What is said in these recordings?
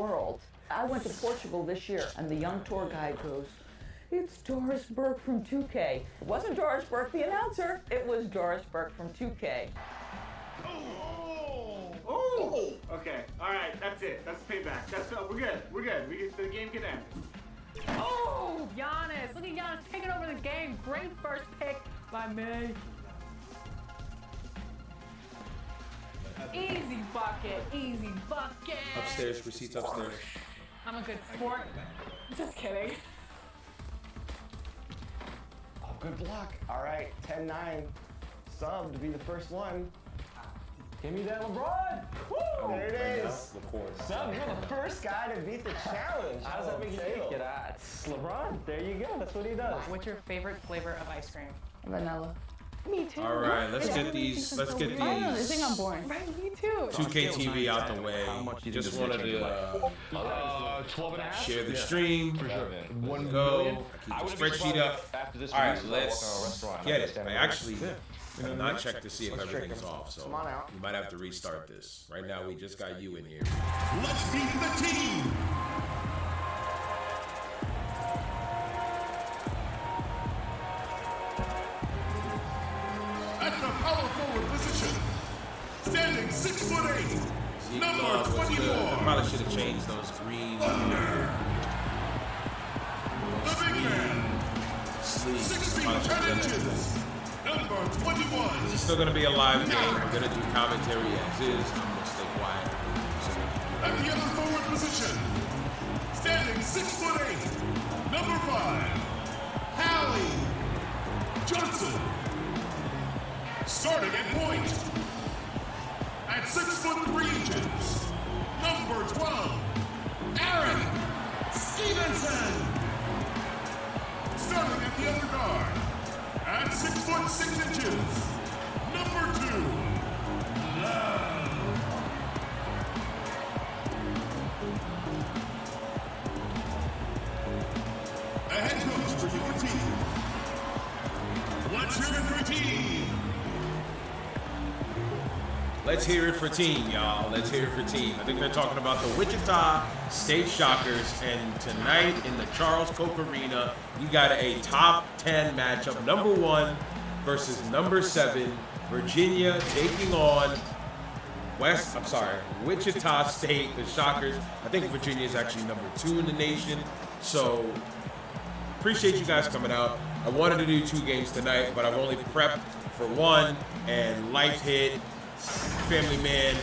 world. I went to Portugal this year, and the young tour guide goes, "It's Doris Burke from 2K." It wasn't Doris Burke, the announcer. It was Doris Burke from 2K. Oh! Okay, all right, that's it. That's payback. We're good. We're good. The game can end. Oh, Giannis! Look at Giannis taking over the game. Great first pick by me. Easy bucket, easy bucket. Upstairs, receipts upstairs. I'm a good sport. Just kidding. Oh, good block. All right, 10-9. Sub to be the first one. Give me that LeBron. Woo! There it is. Sub, you're the first guy to beat the challenge. How does that make you feel? It's LeBron. There you go. That's what he does. What's your favorite flavor of ice cream? Vanilla. Me too. All right, let's get these. I don't know, this thing I'm boring. Right, me too. 2K TV out the way. Just wanted to 12 and a half. share the stream. For sure. 1 go. Keep the spreadsheet up. All right, let's get it. I actually have not checked to see if everything's off, so we might have to restart this. Right now, we just got you in here. Let's meet the team. At the power forward position, standing 6'8", number 24. I probably should have changed those green Thunder. The big man, sleeves. 6 feet Probably should 10 have done that. inches, number 21. It's still gonna be a live game. I'm gonna do commentary as is. I'm gonna stay quiet. At the other forward position, standing 6'8", number 5, Hallie Johnson. Starting at point, at 6'3" inches, number 12, Aaron Stevenson. Starting at the other guard, at 6'6" inches, number 2, Love. A head coach for your team. Let's hear it for team. Let's hear it for team, y'all. Let's hear it for team. I think they're talking about the Wichita State Shockers, and tonight in the Charles Koch Arena, we got a top 10 matchup. Number 1 versus number 7. Virginia taking on Wichita State, the Shockers. I think Virginia is actually number 2 in the nation. So appreciate you guys coming out. I wanted to do 2 games tonight, but I've only prepped for 1, and life hit. Family man,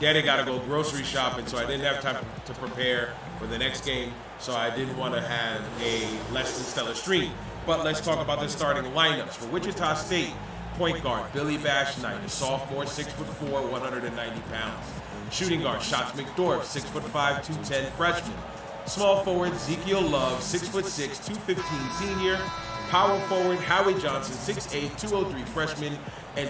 daddy gotta go grocery shopping, so I didn't have time to prepare for the next game, so I didn't want to have a less than stellar stream. But let's talk about the starting lineups. For Wichita State, point guard Billy Bash Knight, a sophomore, 6'4", 190 pounds. Shooting guard Shots McDorf, 6'5", 210 freshman. Small forward Ezekiel Love, 6'6", 215 senior. Power forward Howie Johnson, 6'8", 203 freshman, and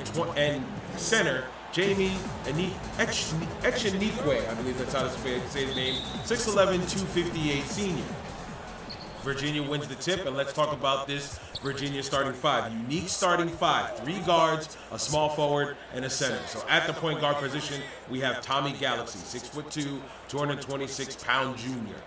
center Jamie Echenique, I believe that's how to say his name, 6'11", 258 senior. Virginia wins the tip, and let's talk about this Virginia starting 5. Unique starting 5, 3 guards, a small forward, and a center. So at the point guard position, we have Tommy Galaxy, 6'2", 226-pound junior.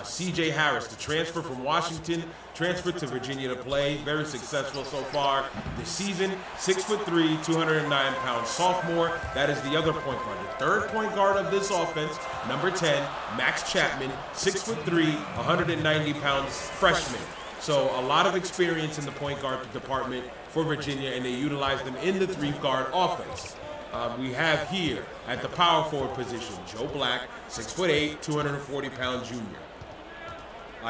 C.J. Harris, the transfer from Washington, transferred to Virginia to play. Very successful so far this season. 6'3", 209-pound sophomore. That is the other point guard. The third point guard of this offense, number 10, Max Chapman, 6'3", 190 pounds freshman. So a lot of experience in the point guard department for Virginia, and they utilize them in the 3-guard offense. We have here at the power forward position, Joe Black, 6'8", 240-pound junior.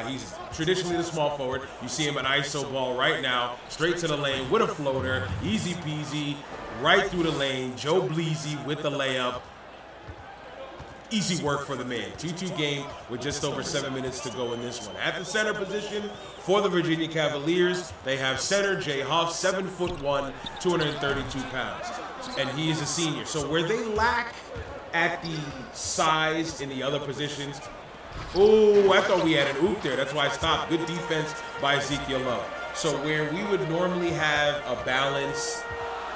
He's traditionally the small forward. You see him an ISO ball right now, straight to the lane with a floater, easy peasy, right through the lane. Joe Bleasy with the layup. Easy work for the man. 2-2 game with just over 7 minutes to go in this one. At the center position for the Virginia Cavaliers, they have center Jay Huff, 7'1", 232 pounds. And he is a senior. So where they lack at the size in the other positions, oh, I thought we had an oop there. That's why I stopped. Good defense by Ezekiel Love. So where we would normally have a balanced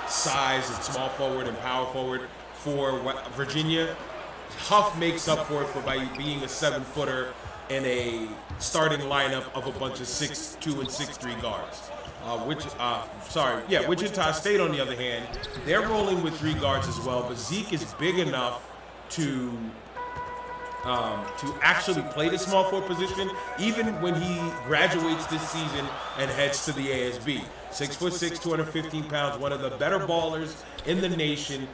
size and small forward and power forward for Virginia, Huff makes up for it by being a 7-footer in a starting lineup of a bunch of 6'2" and 6'3" guards. Wichita State, on the other hand, they're rolling with 3 guards as well, but Zeke is big enough to actually play the small forward position, even when he graduates this season and heads to the ASB. 6'6", 215 pounds, one of the better ballers in the nation.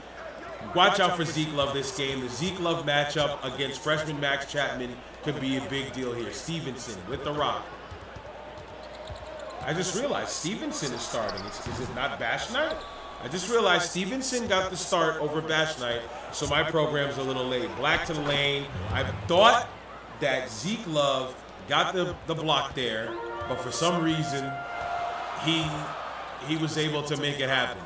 Watch out for Zeke Love this game. The Zeke Love matchup against freshman Max Chapman could be a big deal here. Stevenson with the rock. I just realized Stevenson is starting. Is it not Bash Night? I just realized Stevenson got the start over Bash Night, so my program's a little late. Black to the lane. I thought that Zeke Love got the block there, but for some reason, he was able to make it happen.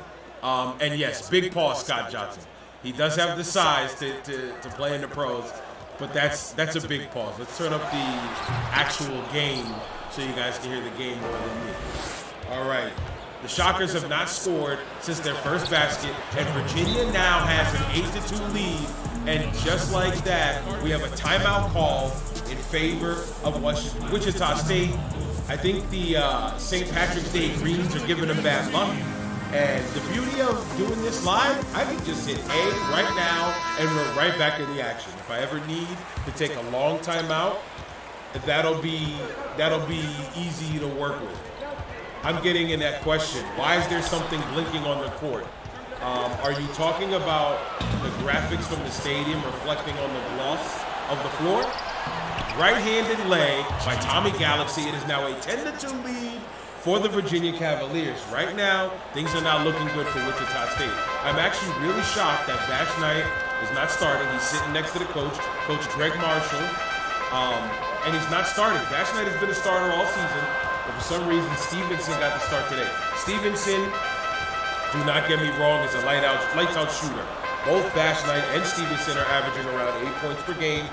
And yes, big paw Scott Johnson. He does have the size to play in the pros, but that's a big pause. Let's turn up the actual game so you guys can hear the game more than me. All right. The Shockers have not scored since their first basket, and Virginia now has an 8-2 lead. And just like that, we have a timeout call in favor of Wichita State. I think the St. Patrick's Day Greens are giving them bad luck. And the beauty of doing this live, I can just hit A right now, and we're right back in the action. If I ever need to take a long timeout, that'll be easy to work with. I'm getting in that question. Why is there something blinking on the court? Are you talking about the graphics from the stadium reflecting on the gloss of the floor? Right-handed lay by Tommy Galaxy. It is now a 10-2 lead for the Virginia Cavaliers. Right now, things are not looking good for Wichita State. I'm actually really shocked that Bash Knight is not starting. He's sitting next to the coach, Coach Greg Marshall, and he's not starting. Bash Knight has been a starter all season, but for some reason, Stevenson got the start today. Stevenson, do not get me wrong, is a lights-out shooter. Both Bash Knight and Stevenson are averaging around 8 points per game,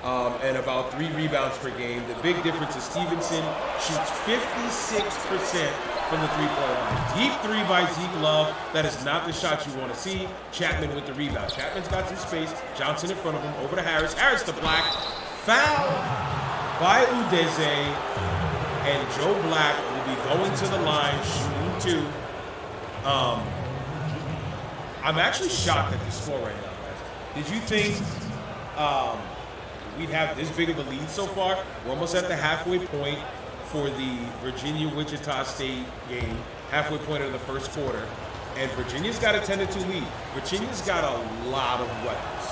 and about 3 rebounds per game. The big difference is Stevenson shoots 56% from the three-point line. Deep three by Zeke Love. That is not the shot you want to see. Chapman with the rebound. Chapman's got some space. Johnson in front of him. Over to Harris. Harris to Black. Foul by Udeze. And Joe Black will be going to the line, shooting 2. I'm actually shocked at the score right now, guys. Did you think we'd have this big of a lead so far? We're almost at the halfway point for the Virginia-Wichita State game, halfway point of the first quarter, and Virginia's got a 10-2 lead. Virginia's got a lot of weapons,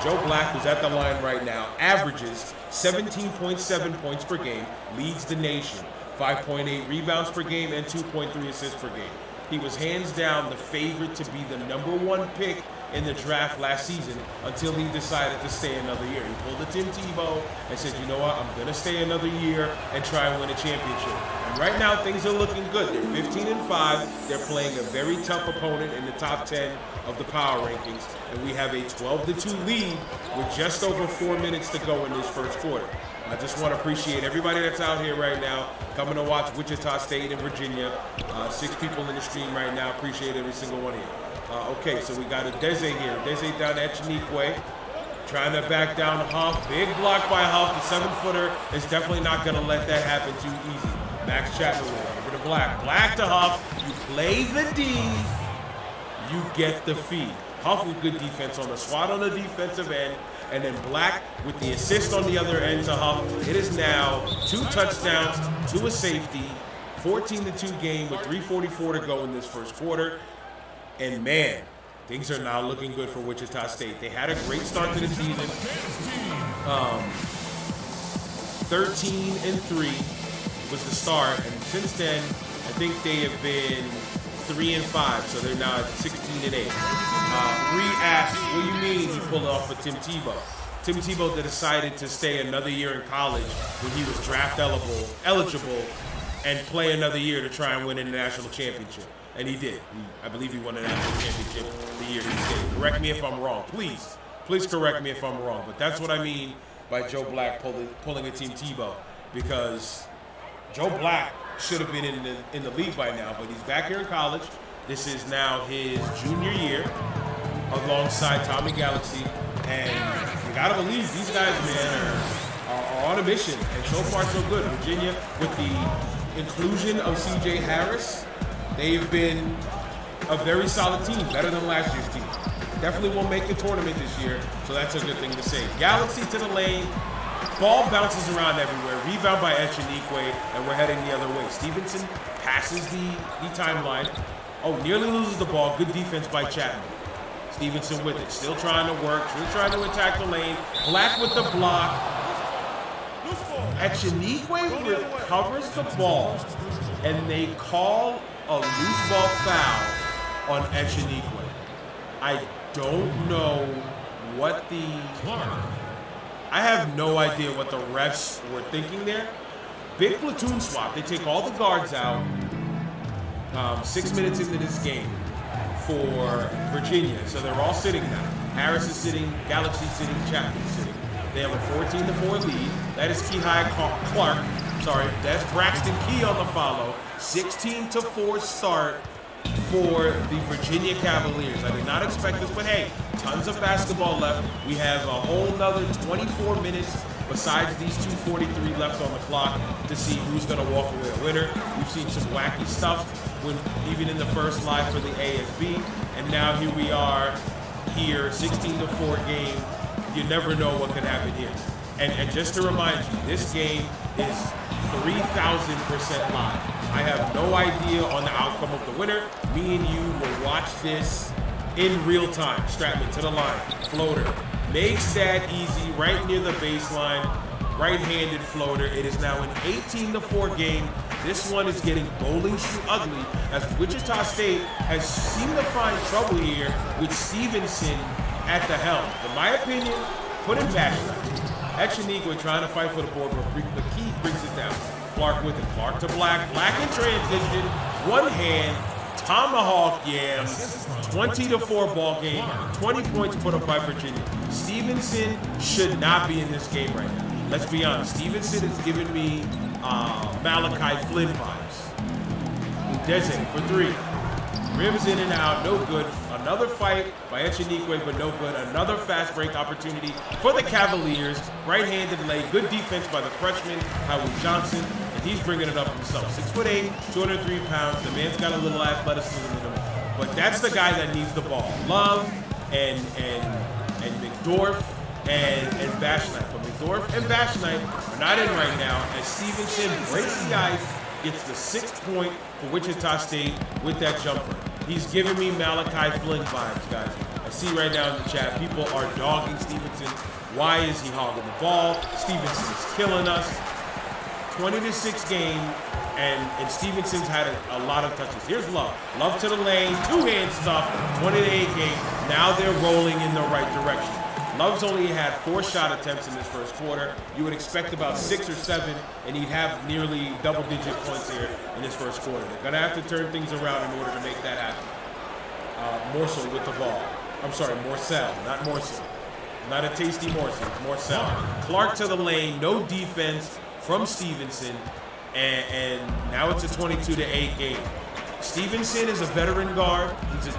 Joe Black, who's at the line right now, averages 17.7 points per game, leads the nation, 5.8 rebounds per game, and 2.3 assists per game. He was hands down the favorite to be the #1 pick in the draft last season until he decided to stay another year. He pulled a Tim Tebow and said, you know what, I'm going to stay another year and try and win a championship. And right now, things are looking good. They're 15-5. They're playing a very tough opponent in the top 10 of the power rankings. And we have a 12-2 lead with just over 4 minutes to go in this first quarter. I just want to appreciate everybody that's out here right now coming to watch Wichita State and Virginia. 6 people in the stream right now. Appreciate every single one of you. Okay, so we got a Deze here. Deze down at Chaniquay. Trying to back down Huff. Big block by Huff. The 7-footer is definitely not going to let that happen too easy. Max Chapman over to Black. Black to Huff. You play the D. You get the feed. Huff with good defense on the swat on the defensive end. And then Black with the assist on the other end to Huff. It is now 2 touchdowns, 2 a safety, 14-2 game with 3:44 to go in this first quarter. And man, things are now looking good for Wichita State. They had a great start to the season. 13-3 was the start. And since then, I think they have been 3-5, so they're now at 16-8. Re-asked, what do you mean he pulled off for Tim Tebow? Tim Tebow decided to stay another year in college when he was draft eligible and play another year to try and win a national championship. And he did. I believe he won a national championship the year he stayed. Correct me if I'm wrong. Please correct me if I'm wrong. But that's what I mean by Joe Black pulling a Tim Tebow, because Joe Black should have been in the league by now, but he's back here in college. This is now his junior year alongside Tommy Galaxy. And you gotta believe these guys, man, are on a mission. And so far, so good. Virginia, with the inclusion of C.J. Harris, they've been a very solid team, better than last year's team. Definitely won't make the tournament this year, so that's a good thing to say. Galaxy to the lane. Ball bounces around everywhere. Rebound by Echenique, and we're heading the other way. Stevenson passes the timeline. Oh, nearly loses the ball. Good defense by Chapman. Stevenson with it. Still trying to work. Still trying to attack the lane. Black with the block. Echenique recovers the ball, and they call a loose ball foul on Echenique. I don't know what the... I have no idea what the refs were thinking there. Big platoon swap. They take all the guards out 6 minutes into this game for Virginia. So they're all sitting now. Harris is sitting, Galaxy sitting, Chapman sitting. They have a 14-4 lead. That is Kihei Clark. Sorry, that's Braxton Key on the follow. 16-4 start for the Virginia Cavaliers. I did not expect this, but hey, tons of basketball left. We have a whole nother 24 minutes besides these 2:43 left on the clock to see who's going to walk away a winner. We've seen some wacky stuff even in the first live for the ASB, and now here we are here, 16-4 game. You never know what could happen here. And just to remind you, this game is 3,000% live. I have no idea on the outcome of the winner. Me and you will watch this in real time. Stratman to the line, floater. Makes that easy right near the baseline. Right-handed floater. It is now an 18-4 game. This one is getting bowling shoe ugly as Wichita State has seemed to find trouble here with Stevenson at the helm. In my opinion, put him back. Echenique trying to fight for the board, but Key brings it down. Clark with it. Clark to Black. Black in transition. One hand. Tomahawk yams. 20-4 ball game. 20 points put up by Virginia. Stevenson should not be in this game right now. Let's be honest. Stevenson is giving me Malachi Flynn vibes. Udeze for three. Rims in and out. No good. Another fight by Echenique, but no good. Another fast break opportunity for the Cavaliers. Right-handed leg. Good defense by the freshman, Howard Johnson. And he's bringing it up himself. 6'8", 203 pounds. The man's got a little athleticism in him. But that's the guy that needs the ball. Love and McDorf and Bashnight. But McDorf and Bashnight are not in right now as Stevenson breaks the ice, gets the 6th point for Wichita State with that jumper. He's giving me Malachi Flynn vibes, guys. I see right now in the chat, people are dogging Stevenson. Why is he hogging the ball? Stevenson is killing us. 20-6 game, and Stevenson's had a lot of touches. Here's Love. Love to the lane, two-hand stuff, 20-8 game. Now they're rolling in the right direction. Love's only had 4 shot attempts in this first quarter. You would expect about 6 or 7, and he'd have nearly double-digit points here in this first quarter. They're going to have to turn things around in order to make that happen. Morsel with the ball. I'm sorry, Morsell, not Morsel. Not a tasty morsel, Morsell. Clark to the lane, no defense from Stevenson, and now it's a 22-8 game. Stevenson is a veteran guard. He's a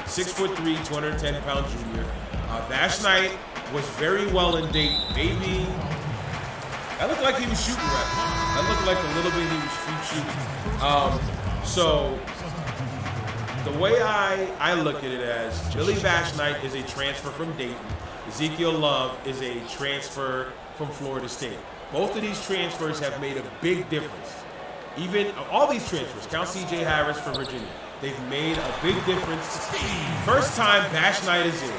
6'3", 210-pound junior. Bashnight was very well in Dayton. Maybe that looked like he was shooting right. That looked like a little bit he was shooting. So the way I look at it as Billy Bashnight is a transfer from Dayton. Ezekiel Love is a transfer from Florida State. Both of these transfers have made a big difference. Even all these transfers, count C.J. Harris for Virginia. They've made a big difference. First time Bashnight is in.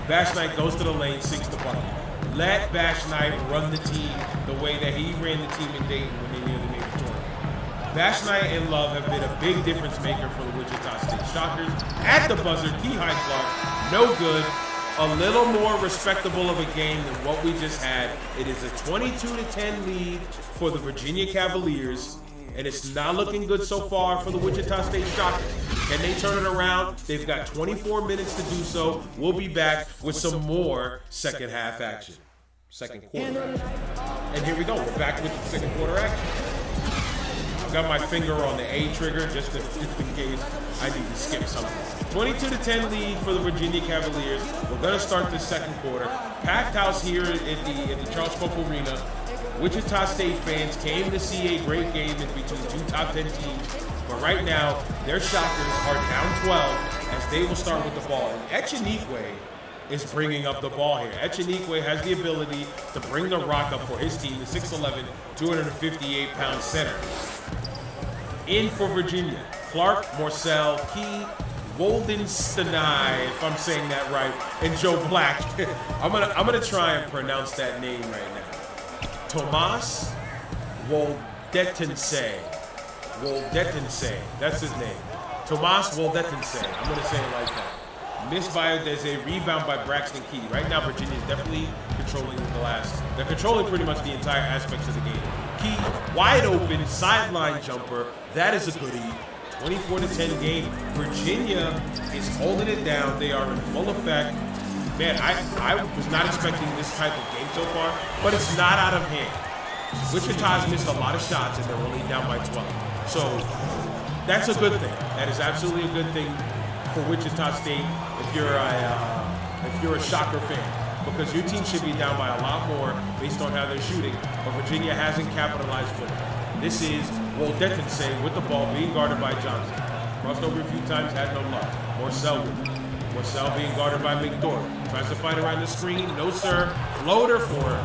Bashnight goes to the lane, 6 to bucket. Let Bashnight run the team the way that he ran the team in Dayton when they nearly made the tournament. Bashnight and Love have been a big difference maker for the Wichita State Shockers. At the buzzer, Kihei Clark, no good. A little more respectable of a game than what we just had. It is a 22-10 lead for the Virginia Cavaliers, and it's not looking good so far for the Wichita State Shockers. Can they turn it around? They've got 24 minutes to do so. We'll be back with some more second half action. Second quarter action. And here we go. We're back with the second quarter action. got my finger on the A trigger just in case I need to skip something. 22-10 lead for the Virginia Cavaliers. We're gonna start the second quarter. Packed house here at the Charles Koch Arena. Wichita State fans came to see a great game in between two top 10 teams. But right now, their Shockers are down 12 as they will start with the ball. And Echenique is bringing up the ball here. Echenique has the ability to bring the rock up for his team, the 6'11", 258-pound center. In for Virginia, Clark, Morcell, Key, Woldenstenai, if I'm saying that right, and Joe Black. I'm gonna try and pronounce that name right now. Tomas Woldetense. That's his name. Tomas Woldetense. I'm gonna say it like that. Missed by a rebound by Braxton Key. Right now, Virginia is definitely controlling the glass. They're controlling pretty much the entire aspects of the game. Key, wide open, sideline jumper. That is a goodie. 24-10 game. Virginia is holding it down. They are in full effect. Man, I was not expecting this type of game so far, but it's not out of hand. Wichita's missed a lot of shots, and they're only down by 12. So that's a good thing. That is absolutely a good thing for Wichita State if you're a Shocker fan, because your team should be down by a lot more based on how they're shooting, but Virginia hasn't capitalized fully. This is Woldetense with the ball being guarded by Johnson. Crossed over a few times, had no luck. Morcell with it. Morcell being guarded by McDormand. Tries to fight around the screen. No, sir. Floater for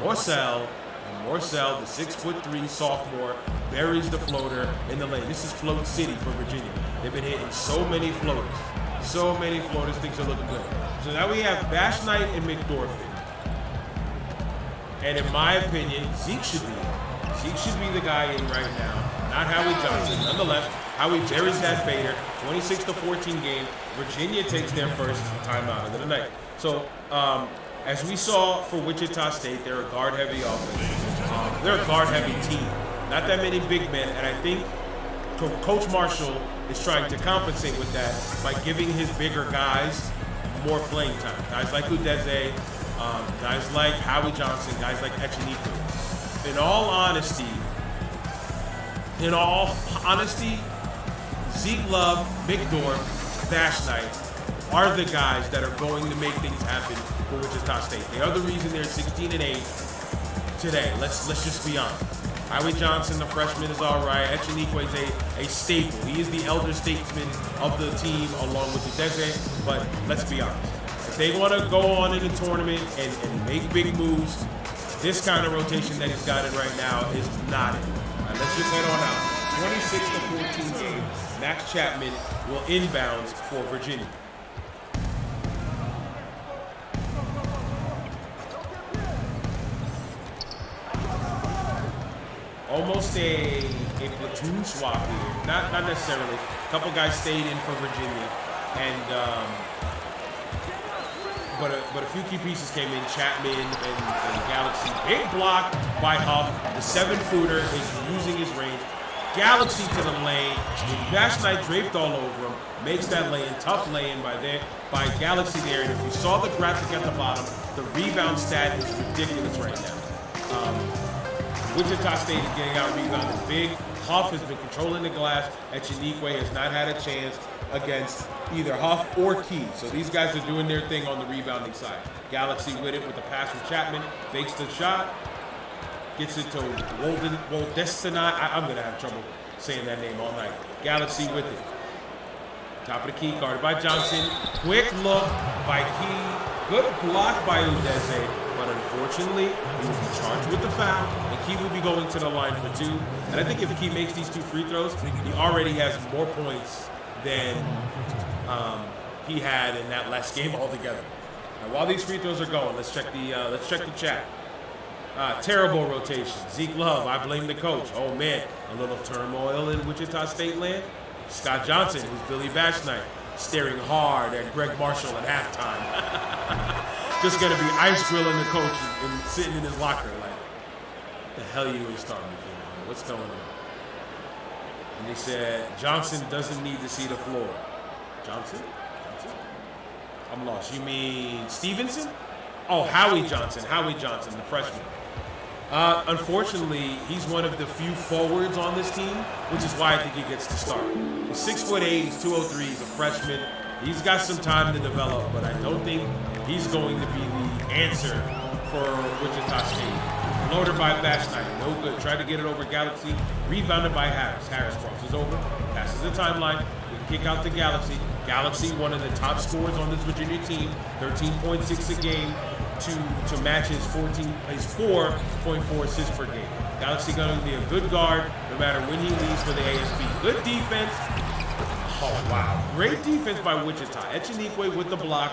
Morcell. And Morcell, the 6'3" sophomore, buries the floater in the lane. This is float city for Virginia. They've been hitting so many floaters. So many floaters. Things are looking good. So now we have Bash Knight and McDormand. And in my opinion, Zeke should be in. Zeke should be the guy in right now, not Howie Johnson. Nonetheless, Howie buries that fader. 26-14 game. Virginia takes their first timeout of the night. So, as we saw for Wichita State, they're a guard-heavy offense. They're a guard-heavy team. Not that many big men, and I think Coach Marshall is trying to compensate with that by giving his bigger guys more playing time. Guys like Udeze, guys like Howie Johnson, guys like Echenique. In all honesty, Zeke Love, McDormand, Bash Knight are the guys that are going to make things happen for Wichita State. They are the reason they're 16-8 today. Let's just be honest. Howie Johnson, the freshman, is all right. Echenique is a staple. He is the elder statesman of the team along with Udeze, but let's be honest. If they want to go on in the tournament and make big moves, this kind of rotation that he's got in right now is not it. All right, let's just head on out. 26-14 game. Max Chapman will inbounds for Virginia. Almost a platoon swap here. Not necessarily. A couple guys stayed in for Virginia, and but a few key pieces came in. Chapman and Galaxy. Big block by Huff. The 7-footer is using his range. Galaxy to the lane. Bash Knight draped all over him. Makes that lane. Tough lane by Galaxy there. And if you saw the graphic at the bottom, the rebound stat is ridiculous right now. Wichita State is getting out rebounded big. Huff has been controlling the glass. Echenique has not had a chance against either Huff or Key. So these guys are doing their thing on the rebounding side. Galaxy with it with the pass from Chapman. Fakes the shot. Gets it to Woldenstenai. I'm going to have trouble saying that name all night. Galaxy with it. Top of the key, guarded by Johnson. Quick look by Key. Good block by Udeze. But unfortunately, he will be charged with the foul, and Key will be going to the line for 2. And I think if Key makes these 2 free throws, he already has more points than he had in that last game altogether. Now, while these free throws are going, let's check the chat. Terrible rotation. Zeke Love, I blame the coach. Oh man, a little turmoil in Wichita State land. Scott Johnson, who's Billy Bash Knight, staring hard at Greg Marshall at halftime. Just gonna be ice grilling the coach and sitting in his locker like, the hell you ain't starting for? What's going on? And they said, Johnson doesn't need to see the floor. Johnson? I'm lost. You mean Stevenson? Oh, Howie Johnson, the freshman. Unfortunately, he's one of the few forwards on this team, which is why I think he gets to start. He's 6'8", he's 203, he's a freshman. He's got some time to develop, but I don't think he's going to be the answer for Wichita State. Floater by Bash Knight, no good. Tried to get it over Galaxy, rebounded by Harris. Harris crosses over, passes the timeline, we kick out to Galaxy. Galaxy, one of the top scorers on this Virginia team, 13.6 a game to match his 4.4 assists per game. Galaxy going to be a good guard no matter when he leaves for the ASB. Good defense. Oh, wow. Great defense by Wichita. Echenique with the block,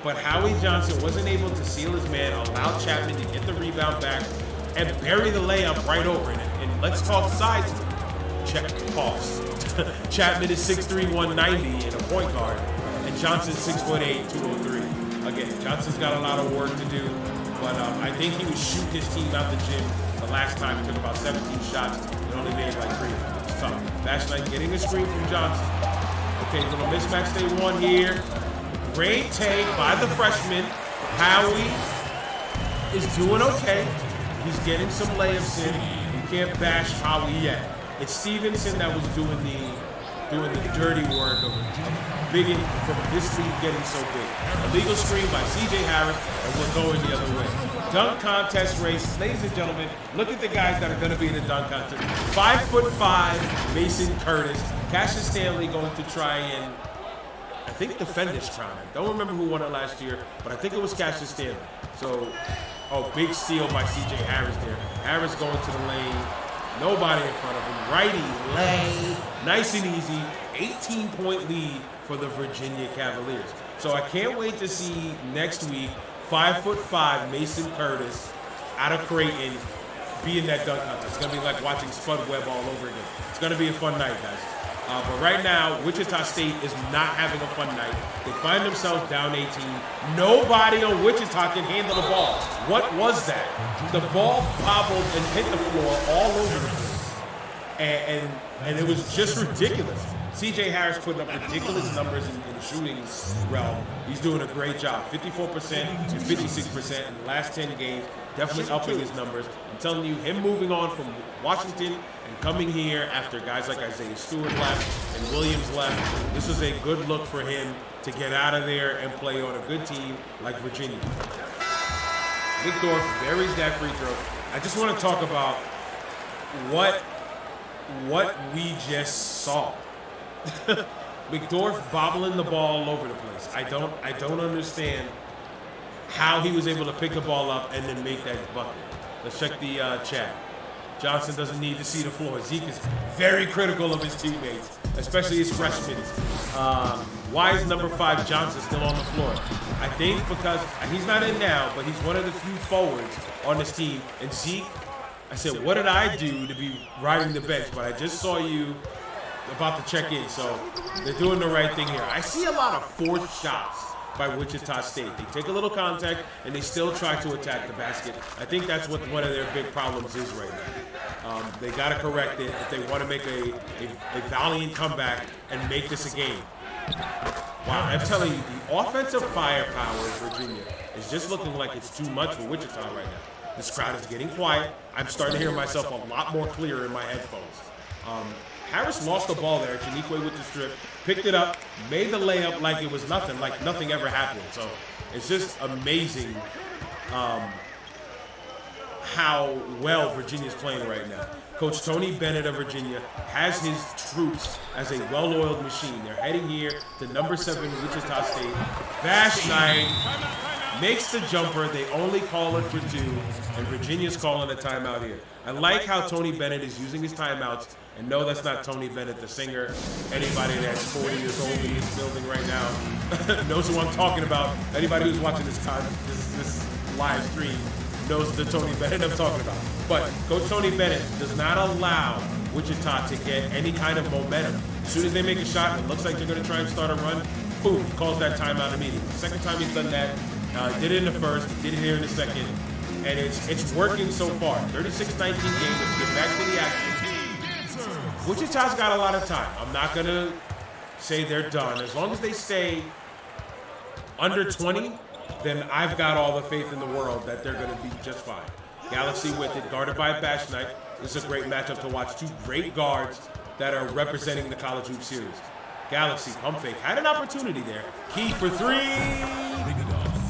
but Howie Johnson wasn't able to seal his man, allowed Chapman to get the rebound back, and bury the layup right over it. And let's talk size. Check, pause. Chapman is 6'3", 190 and a point guard, and Johnson's 6'8", 203. Again, Johnson's got a lot of work to do, but I think he was shooting his team out the gym the last time. He took about 17 shots and only made like 3. It's tough. Bash Knight getting a screen from Johnson. Okay, little mismatch they won here. Great take by the freshman. Howie is doing okay. He's getting some layups in. You can't bash Howie yet. It's Stevenson that was doing the dirty work of bigging from this league getting so big. Illegal screen by C.J. Harris, and we're going the other way. Dunk contest race, ladies and gentlemen. Look at the guys that are going to be in the dunk contest. 5'5", Mason Curtis, Cassius Stanley going to try and, I think, defend this crown. I don't remember who won it last year, but I think it was Cassius Stanley. So, big steal by C.J. Harris there. Harris going to the lane. Nobody in front of him. Righty lay. Nice and easy. 18-point lead for the Virginia Cavaliers. So I can't wait to see next week 5'5" Mason Curtis out of Creighton be in that dunk contest. It's going to be like watching Spud Webb all over again. It's going to be a fun night, guys. But right now, Wichita State is not having a fun night. They find themselves down 18. Nobody on Wichita can handle the ball. What was that? The ball bobbled and hit the floor all over the place. And it was just ridiculous. C.J. Harris putting up ridiculous numbers in the shooting realm. He's doing a great job. 54% and 56% in the last 10 games. Definitely upping his numbers. I'm telling you, him moving on from Washington and coming here after guys like Isaiah Stewart left and Williams left, this was a good look for him to get out of there and play on a good team like Virginia. Nick Dorff buries that free throw. I just want to talk about what we just saw. McDorff bobbling the ball all over the place. I don't understand how he was able to pick the ball up and then make that bucket. Let's check the chat. Johnson doesn't need to see the floor. Zeke is very critical of his teammates, especially his freshmen. Why is number 5 Johnson still on the floor? I think because he's not in now, but he's one of the few forwards on this team. And Zeke, I said, what did I do to be riding the bench? But I just saw you about to check in, so they're doing the right thing here. I see a lot of forced shots by Wichita State. They take a little contact and they still try to attack the basket. I think that's what one of their big problems is right now. They got to correct it if they want to make a valiant comeback and make this a game. Wow, I'm telling you, the offensive firepower of Virginia is just looking like it's too much for Wichita right now. This crowd is getting quiet. I'm starting to hear myself a lot more clear in my headphones. Harris lost the ball there. Echenique with the strip, picked it up, made the layup like it was nothing, like nothing ever happened. So it's just amazing how well Virginia's playing right now. Coach Tony Bennett of Virginia has his troops as a well-oiled machine. They're heading here to number 7 Wichita State. Bash Knight makes the jumper. They only call it for 2, and Virginia's calling a timeout here. I like how Tony Bennett is using his timeouts. And no, that's not Tony Bennett, the singer. Anybody that's 40 years old in this building right now knows who I'm talking about. Anybody who's watching this live stream knows the Tony Bennett I'm talking about. But Coach Tony Bennett does not allow Wichita to get any kind of momentum. As soon as they make a shot, it looks like they're going to try and start a run. Boom, calls that timeout immediately. Second time he's done that. Did it in the first, did it here in the second. And it's working so far. 36-19 game. Let's get back to the action. Wichita's got a lot of time. I'm not going to say they're done. As long as they stay under 20, then I've got all the faith in the world that they're going to be just fine. Galaxy with it, guarded by Bash Knight. This is a great matchup to watch. Two great guards that are representing the College Hoop Series. Galaxy, pump fake, had an opportunity there. Key for three.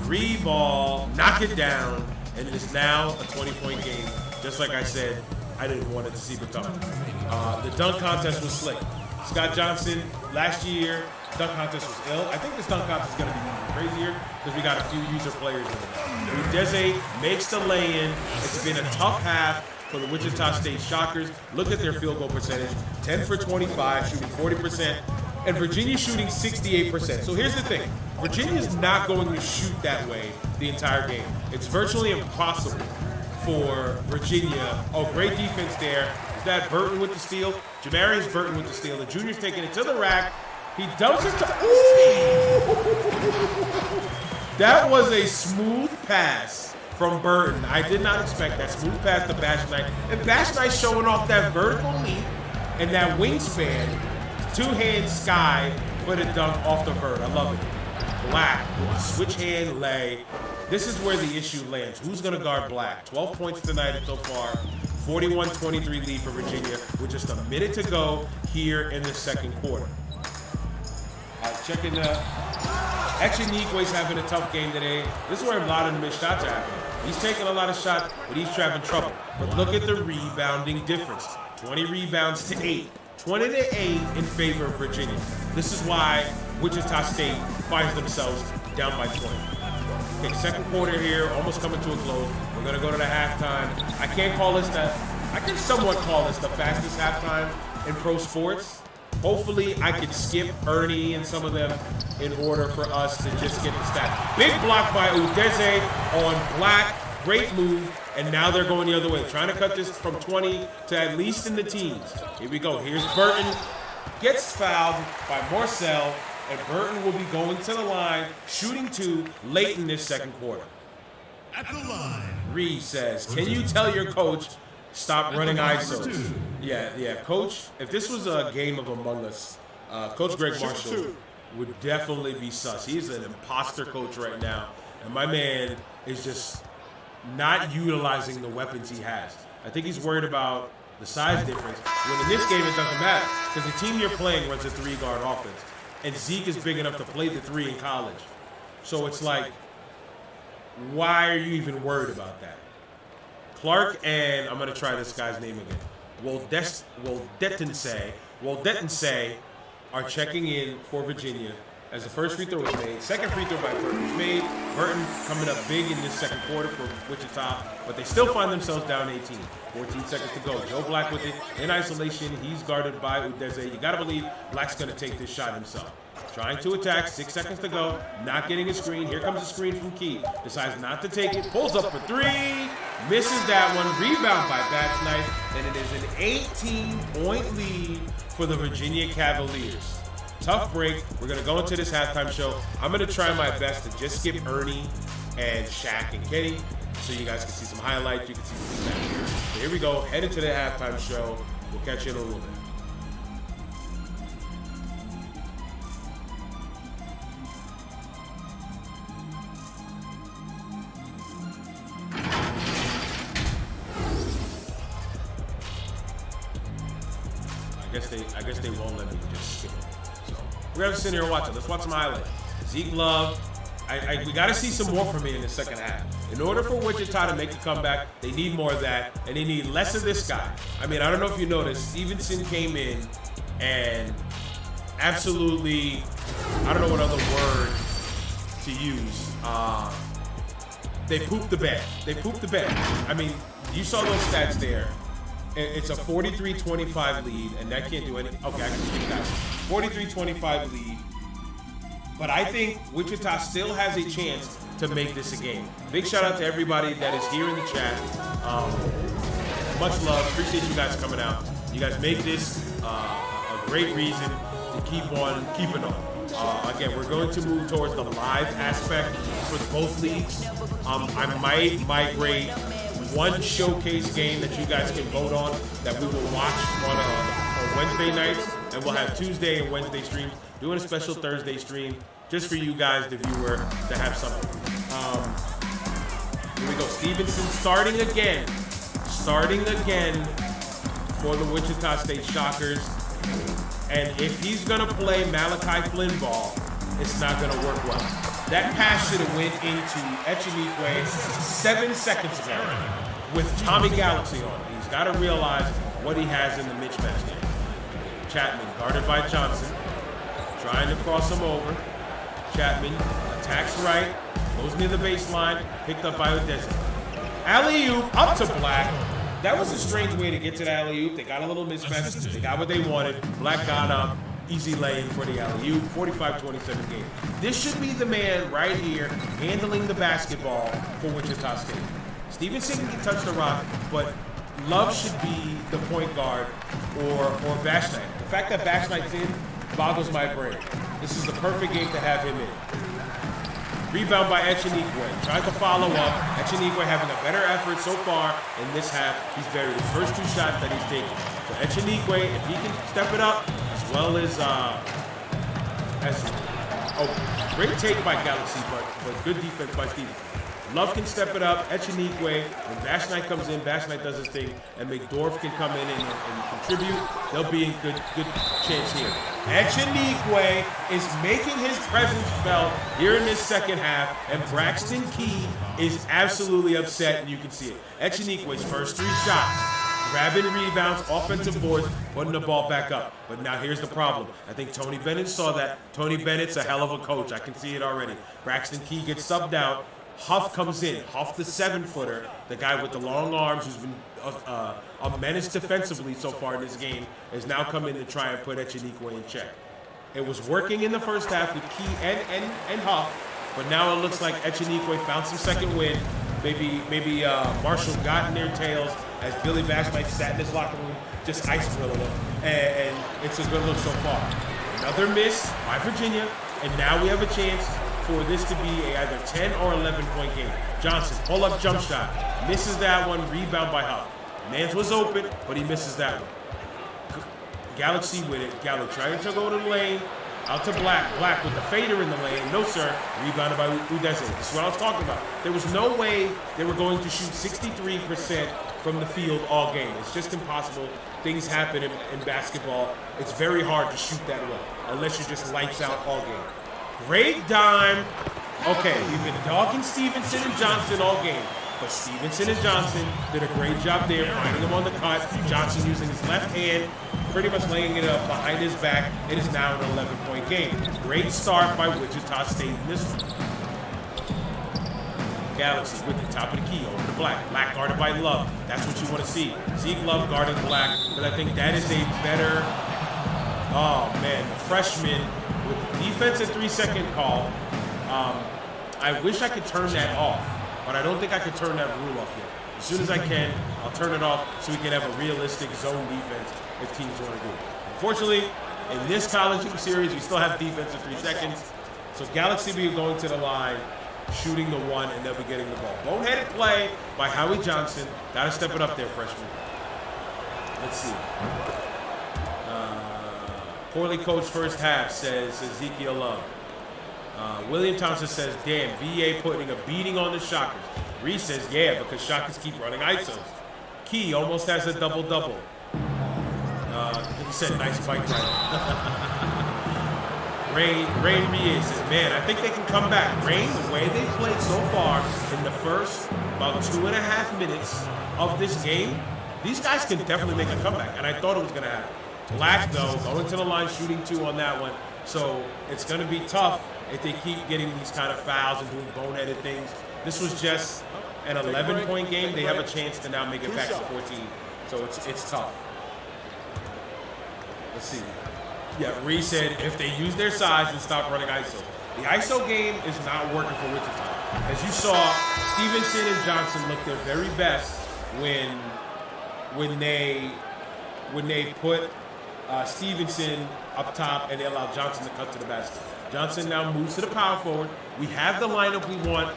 3 ball, knock it down, and it is now a 20-point game. Just like I said, I didn't want it to see the coming. The dunk contest was slick. Scott Johnson, last year, dunk contest was ill. I think this dunk contest is going to be even crazier because we got a few user players in it. Udeze makes the lay-in. It's been a tough half for the Wichita State Shockers. Look at their field goal percentage, 10 for 25, shooting 40%, and Virginia shooting 68%. So here's the thing. Virginia's not going to shoot that way the entire game. It's virtually impossible for Virginia. Oh, great defense there. Is that Burton with the steal? Jamarius Burton with the steal. The junior's taking it to the rack. He dumps it to... Ooh! That was a smooth pass from Burton. I did not expect that. Smooth pass to Bash Knight. And Bash Knight showing off that vertical leap and that wingspan. Two-hand sky for the dunk off the vert. I love it. Black with a switch hand lay. This is where the issue lands. Who's going to guard Black? 12 points tonight so far. 41-23 lead for Virginia with just a minute to go here in the second quarter. Checking Echenique's having a tough game today. This is where a lot of the missed shots are happening. He's taking a lot of shots, but he's having trouble. But look at the rebounding difference. 20 rebounds to 8. 20 to 8 in favor of Virginia. This is why Wichita State finds themselves down by 20. Okay, second quarter here, almost coming to a close. We're gonna go to the halftime. I can somewhat call this the fastest halftime in pro sports. Hopefully I could skip Ernie and some of them in order for us to just get the stat. Big block by Udeze on Black, great move, and now they're going the other way, trying to cut this from 20 to at least in the teens. Here we go, here's Burton, gets fouled by Morcell, and Burton will be going to the line, shooting 2 late in this second quarter. At the line, Reed says, can you tell your coach stop running ISOs? Yeah, coach, if this was a game of Among Us, Coach Greg Marshall would definitely be sus. He's an imposter coach right now, and my man is just not utilizing the weapons he has. I think he's worried about the size difference, when in this game it doesn't matter, because the team you're playing runs a 3-guard offense, and Zeke is big enough to play the 3 in college. So it's like, why are you even worried about that? Clark and, I'm going to try this guy's name again, Woldetensee are checking in for Virginia as the first free throw was made. Second free throw by Burton was made. Burton coming up big in this second quarter for Wichita, but they still find themselves down 18. 14 seconds to go. Joe Black with it in isolation. He's guarded by Udeze. You got to believe Black's going to take this shot himself. Trying to attack, 6 seconds to go. Not getting a screen. Here comes a screen from Key. Decides not to take it. Pulls up for 3. Misses that one. Rebound by Bash Knight. And it is an 18-point lead for the Virginia Cavaliers. Tough break. We're going to go into this halftime show. I'm going to try my best to just skip Ernie and Shaq and Kenny so you guys can see some highlights. You can see some stats. So here we go. Headed to the halftime show. We'll catch you in a little bit. I guess they won't let me just skip it. So we're gonna sit here and watch it. Let's watch some highlights. Zeke Love. We gotta see some more from me in the second half. In order for Wichita to make a comeback, they need more of that, and they need less of this guy. I mean, I don't know if you noticed, Stevenson came in and absolutely, I don't know what other word to use. They pooped the bed. They pooped the bed. I mean, you saw those stats there. It's a 43-25 lead, and that can't do any. Okay, I can skip that. 43-25 lead. But I think Wichita still has a chance to make this a game. Big shout out to everybody that is here in the chat. Much love. Appreciate you guys coming out. You guys make this a great reason to keep on keeping on. Again, we're going to move towards the live aspect for both leagues. I might migrate one showcase game that you guys can vote on that we will watch on Wednesday nights, and we'll have Tuesday and Wednesday streams. Doing a special Thursday stream just for you guys, the viewer, to have something. Here we go. Stevenson starting again. Starting again for the Wichita State Shockers. And if he's going to play Malachi Flynn ball, it's not going to work well. That pass should have went into Echenique 7 seconds ago with Tommy Galaxy on. He's got to realize what he has in the mismatch game. Chapman guarded by Johnson, trying to cross him over. Chapman attacks right, goes near the baseline, picked up by Udeze. Alley-oop up to Black. That was a strange way to get to the alley-oop. They got a little mismatch. They got what they wanted. Black got up. Easy lane for the alley-oop. 45-27 game. This should be the man right here handling the basketball for Wichita State. Stevenson can touch the rock, but Love should be the point guard or Bashnight. The fact that Bashnight's in boggles my brain. This is the perfect game to have him in. Rebound by Echenique. Tries to follow up. Echenique having a better effort so far in this half. He's buried his first 2 shots that he's taken. So Echenique, if he can step it up, as well as great take by Galaxy, but good defense by Stevenson. Love can step it up. Echenique, when Bashnight comes in, Bashnight does his thing, and McDorff can come in and contribute. They'll be in good chance here. Echenique is making his presence felt here in this second half, and Braxton Key is absolutely upset, and you can see it. Echenique's first 3 shots, grabbing rebounds, offensive boards, putting the ball back up. But now here's the problem. I think Tony Bennett saw that. Tony Bennett's a hell of a coach. I can see it already. Braxton Key gets subbed out. Huff comes in. Huff, the 7-footer, the guy with the long arms who's been a menace defensively so far in this game, has now come in to try and put Echenique in check. It was working in the first half with Key and Huff, but now it looks like Echenique found some second wind. Maybe Marshall got in their tails as Billy Bashnight sat in his locker room just ice grilling them, and it's a good look so far. Another miss by Virginia, and now we have a chance for this to be either 10 or 11-point game. Johnson, pull-up jump shot. Misses that one, rebound by Huff. Nance was open, but he misses that one. Galaxy with it. Galaxy trying to go to the lane. Out to Black. Black with the fader in the lane. No, sir. Rebounded by Udeze. This is what I was talking about. There was no way they were going to shoot 63% from the field all game. It's just impossible. Things happen in basketball. It's very hard to shoot that well, unless you're just lights out all game. Great dime. Okay, we've been dogging Stevenson and Johnson all game, but Stevenson and Johnson did a great job there, finding him on the cut. Johnson using his left hand, pretty much laying it up behind his back. It is now an 11-point game. Great start by Wichita State in this one. Galaxy with the top of the key over to Black. Black guarded by Love. That's what you want to see. Zeke Love guarding Black, but I think that is a better, oh man, the freshman with defensive 3-second call. I wish I could turn that off, but I don't think I could turn that rule off yet. As soon as I can, I'll turn it off so we can have a realistic zone defense if teams want to do it. Unfortunately, in this college series, we still have defense in 3 seconds. So Galaxy will be going to the line, shooting the 1, and they'll be getting the ball. Boneheaded play by Howie Johnson. Got to step it up there, freshman. Let's see. Poorly coached first half, says Ezekiel Love. William Thompson says, damn, VA putting a beating on the Shockers. Reese says, yeah, because Shockers keep running ISOs. Key almost has a double-double. He said, nice bike ride. Rain Riez says, man, I think they can come back. Rain, the way they played so far in the first about 2.5 minutes of this game, these guys can definitely make a comeback, and I thought it was going to happen. Black, though, going to the line, shooting 2 on that one. So it's going to be tough if they keep getting these kind of fouls and doing boneheaded things. This was just an 11-point game. They have a chance to now make it back to 14. So it's tough. Let's see. Yeah, Reese said if they use their size and stop running ISO. The ISO game is not working for Wichita. As you saw, Stevenson and Johnson looked their very best when they put Stevenson up top and they allowed Johnson to cut to the basket. Johnson now moves to the power forward. We have the lineup we want,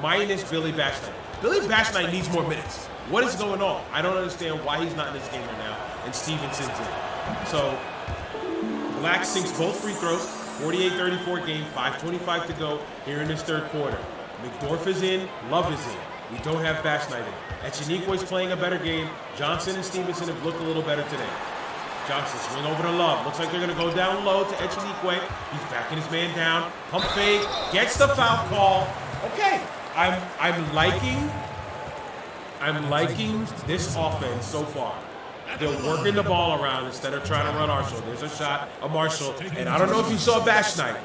minus Billy Bashnight. Billy Bashnight needs more minutes. What is going on? I don't understand why he's not in this game right now, and Stevenson's in. So, Black sinks both free throws, 48-34 game, 5:25 to go here in this third quarter. McDorff is in, Love is in. We don't have Bash Knight in. Echenique's playing a better game. Johnson and Stevenson have looked a little better today. Johnson swing over to Love. Looks like they're going to go down low to Echenique. He's backing his man down. Pump fake. Gets the foul call. Okay. I'm liking this offense so far. They're working the ball around instead of trying to run Marshall. There's a shot of Marshall. And I don't know if you saw Bash Knight,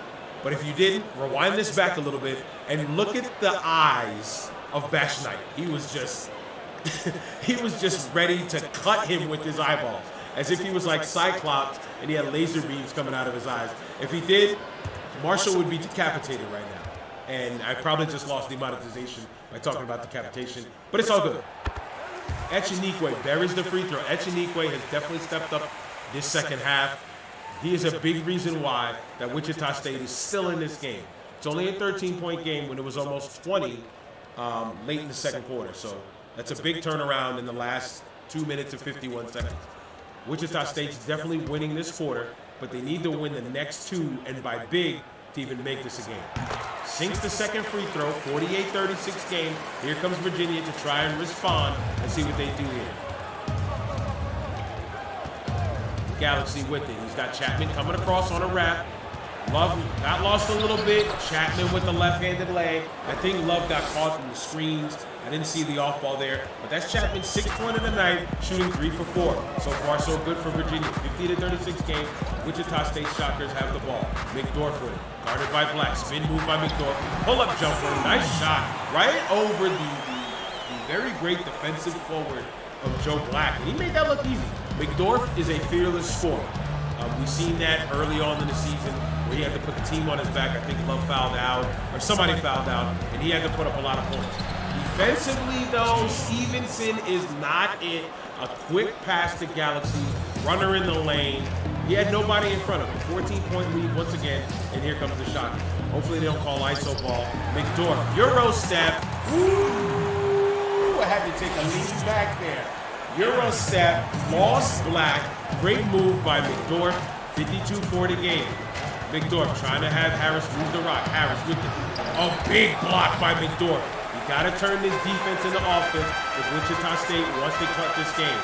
but if you didn't, rewind this back a little bit and look at the eyes of Bash Knight. He was just ready to cut him with his eyeballs, as if he was like Cyclops and he had laser beams coming out of his eyes. If he did, Marshall would be decapitated right now. And I probably just lost demonetization by talking about decapitation, but it's all good. Echenique buries the free throw. Echenique has definitely stepped up this second half. He is a big reason why that Wichita State is still in this game. It's only a 13-point game when it was almost 20 late in the second quarter. So that's a big turnaround in the last 2 minutes and 51 seconds. Wichita State's definitely winning this quarter, but they need to win the next two, and by big, to even make this a game. Sinks the second free throw, 48-36 game. Here comes Virginia to try and respond and see what they do here. Galaxy with it. He's got Chapman coming across on a wrap. Love got lost a little bit. Chapman with the left-handed leg. I think Love got caught in the screens. I didn't see the off-ball there. But that's Chapman's 6th point of the night, shooting 3 for 4. So far, so good for Virginia. 50-36 game. Wichita State Shockers have the ball. McDorf with it. Guarded by Black. Spin move by McDorf. Pull-up jumper. Nice shot. Right over the very great defensive forward of Joe Black. And he made that look easy. McDorf is a fearless scorer. We've seen that early on in the season where he had to put the team on his back. I think Love fouled out, or somebody fouled out, and he had to put up a lot of points. Defensively, though, Stevenson is not it. A quick pass to Galaxy, runner in the lane. He had nobody in front of him. 14-point lead once again, and here comes the shot. Hopefully they don't call ISO ball. McDorf, Euro step. Ooh, I had to take a lean back there. Euro step, lost Black. Great move by McDorf. 52-40 game. McDorf trying to have Harris move the rock. Harris with it. A big block by McDorf. You got to turn this defense into offense if Wichita State wants to cut this game.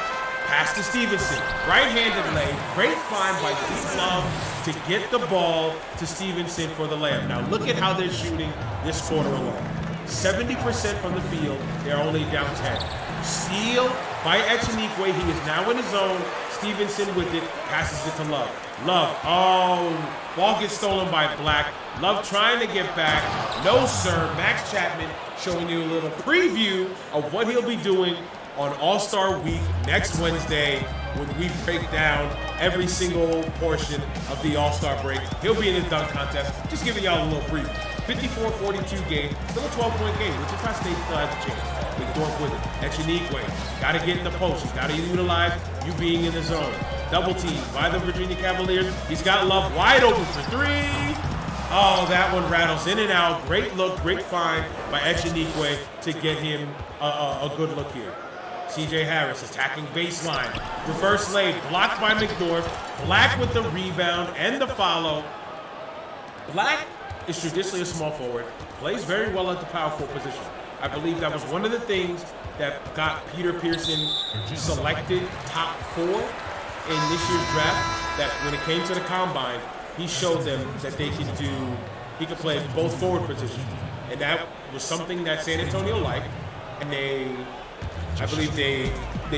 Pass to Stevenson. Right-handed leg. Great find by Deep Love to get the ball to Stevenson for the layup. Now look at how they're shooting this quarter alone. 70% from the field. They're only down 10. Steal by Echenique. He is now in his zone. Stevenson with it, passes it to Love. Love, oh, ball gets stolen by Black. Love trying to get back. No, sir. Max Chapman showing you a little preview of what he'll be doing on All-Star Week next Wednesday when we break down every single portion of the All-Star break. He'll be in his dunk contest. Just giving y'all a little preview. 54-42 game, still a 12-point game. Wichita State still has a chance. McDorf with it. Echenique, got to get in the post. He's got to utilize you being in the zone. Double team by the Virginia Cavaliers. He's got Love wide open for 3. Oh, that one rattles in and out. Great look, great find by Echenique to get him a good look here. C.J. Harris attacking baseline. Reverse lay, blocked by McDorf. Black with the rebound and the follow. Black is traditionally a small forward, plays very well at the power forward position. I believe that was one of the things that got Peter Pearson selected top 4 in this year's draft, that when it came to the combine, he showed them that he could play both forward positions. And that was something that San Antonio liked, and I believe they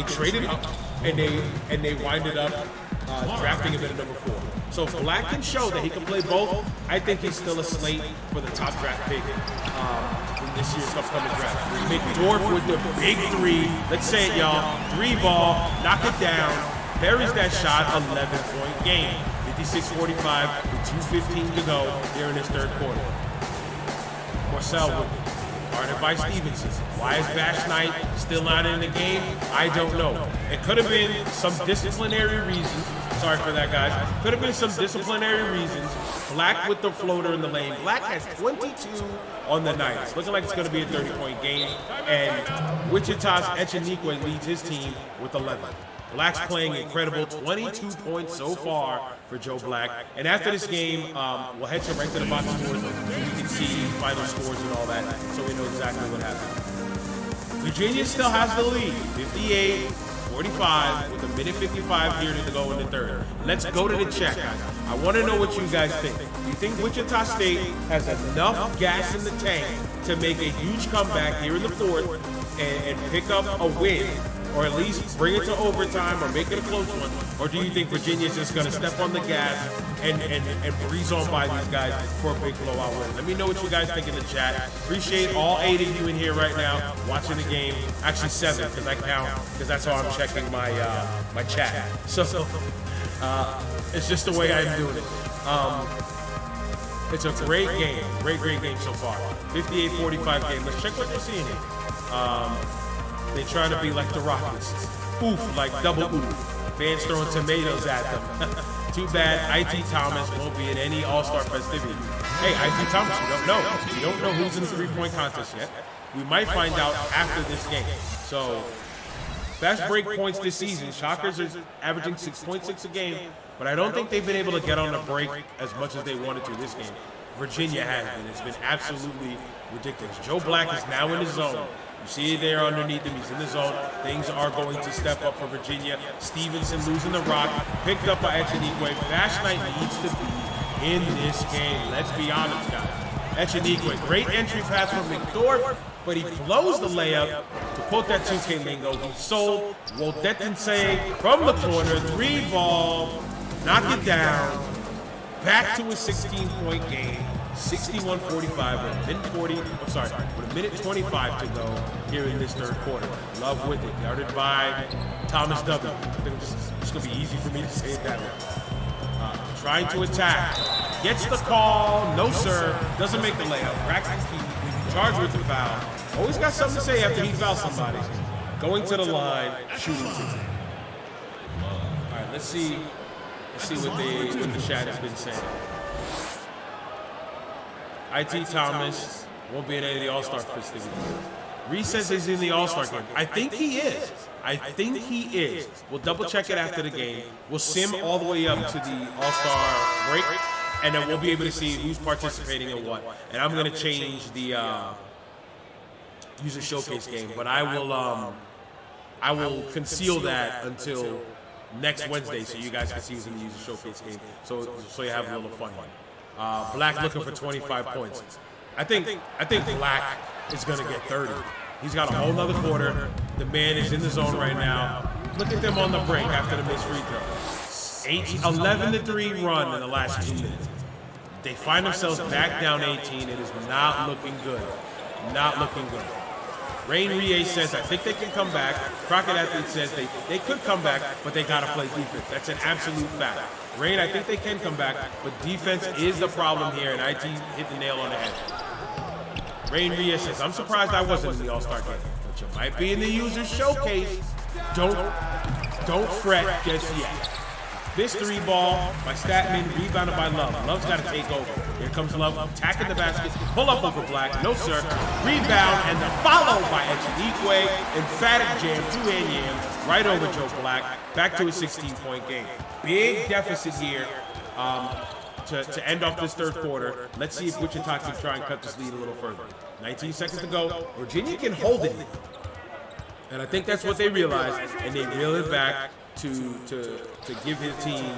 traded up and they winded up drafting him at number 4. So if Black can show that he can play both, I think he's still a slate for the top draft pick in this year's upcoming draft. McDorf with the big 3. Let's say it, y'all. 3 ball, knock it down, buries that shot, 11-point game. 56-45 with 2:15 to go here in this third quarter. Marcel with it. Guarded by Stevenson. Why is Bash Knight still not in the game? I don't know. It could have been some disciplinary reasons. Sorry for that, guys. Could have been some disciplinary reasons. Black with the floater in the lane. Black has 22 on the night. It's looking like it's going to be a 30-point game. And Wichita's Echenique leads his team with 11. Black's playing incredible, 22 points so far for Joe Black. And after this game, we'll head right to the box scores so we can see final scores and all that, so we know exactly what happened. Virginia still has the lead, 58-45, with a minute 55 here to go in the third. Let's go to the chat, guys. I want to know what you guys think. Do you think Wichita State has enough gas in the tank to make a huge comeback here in the fourth and pick up a win, or at least bring it to overtime or make it a close one? Or do you think Virginia's just going to step on the gas and breeze on by these guys for a big blowout win? Let me know what you guys think in the chat. Appreciate all 8 of you in here right now watching the game. Actually 7, because I count, because that's how I'm checking my my chat. So it's just the way I'm doing it. It's a great game. Great game so far. 58-45 game. Let's check what they're seeing here. They trying to be like the Rockets. Oof, like double oof. Fans throwing tomatoes at them. Too bad IT Thomas won't be in any All-Star festivity. Hey, IT Thomas, you don't know. You don't know who's in the three-point contest yet. We might find out after this game. So, fast break points this season. Shockers are averaging 6.6 a game, but I don't think they've been able to get on the break as much as they wanted to this game. Virginia has been. It's been absolutely ridiculous. Joe Black is now in his zone. You see it there underneath him. He's in the zone. Things are going to step up for Virginia. Stevenson losing the rock. Picked up by Echenique. Bash Knight needs to be in this game. Let's be honest, guys. Echenique, great entry pass from McDorf, but he blows the layup. To quote that 2K lingo, he sold. Woldetensei from the corner. 3-ball. Knock it down. Back to a 16-point game. 61-45 with a minute 25 to go here in this third quarter. Love with it. Guarded by Thomas W. I think it's going to be easy for me to say it that way. Trying to attack. Gets the call. No, sir. Doesn't make the layup. Braxton Key charged with the foul. Always got something to say after he fouls somebody. Going to the line. Shooting two. All right, let's see what the chat has been saying. IT Thomas won't be in any of the All-Star festivities. Reese says he's in the All-Star game. I think he is. We'll double check it after the game. We'll sim all the way up to the All-Star break, and then we'll be able to see who's participating in what. And I'm going to change the user showcase game, but I will conceal that until next Wednesday, so you guys can see who's in the user showcase game. So you have a little fun. Black looking for 25 points. I think Black is going to get 30. He's got a whole nother quarter. The man is in the zone right now. Look at them on the break after the missed free throw. 11-3 run in the last 2 minutes. They find themselves back down 18. It is not looking good. Rain Rie says, I think they can come back. Crockett Athlete says they could come back, but they got to play defense. That's an absolute fact. Rain, I think they can come back, but defense is the problem here, and IT hit the nail on the head. Rain Rie says, I'm surprised I wasn't in the All-Star game, but you might be in the user showcase. Don't fret just yet. This 3-ball by Statman, rebounded by Love. Love's got to take over. Here comes Love, attacking the basket, pull up over Black, no sir. Rebound, and the follow by Echenique. Emphatic jam, 2-hand yam, right over Joe Black. Back to a 16-point game. Big deficit here to end off this third quarter. Let's see if Wichita can try and cut this lead a little further. 19 seconds to go. Virginia can hold it. And I think that's what they realized, and they reel it back to give his team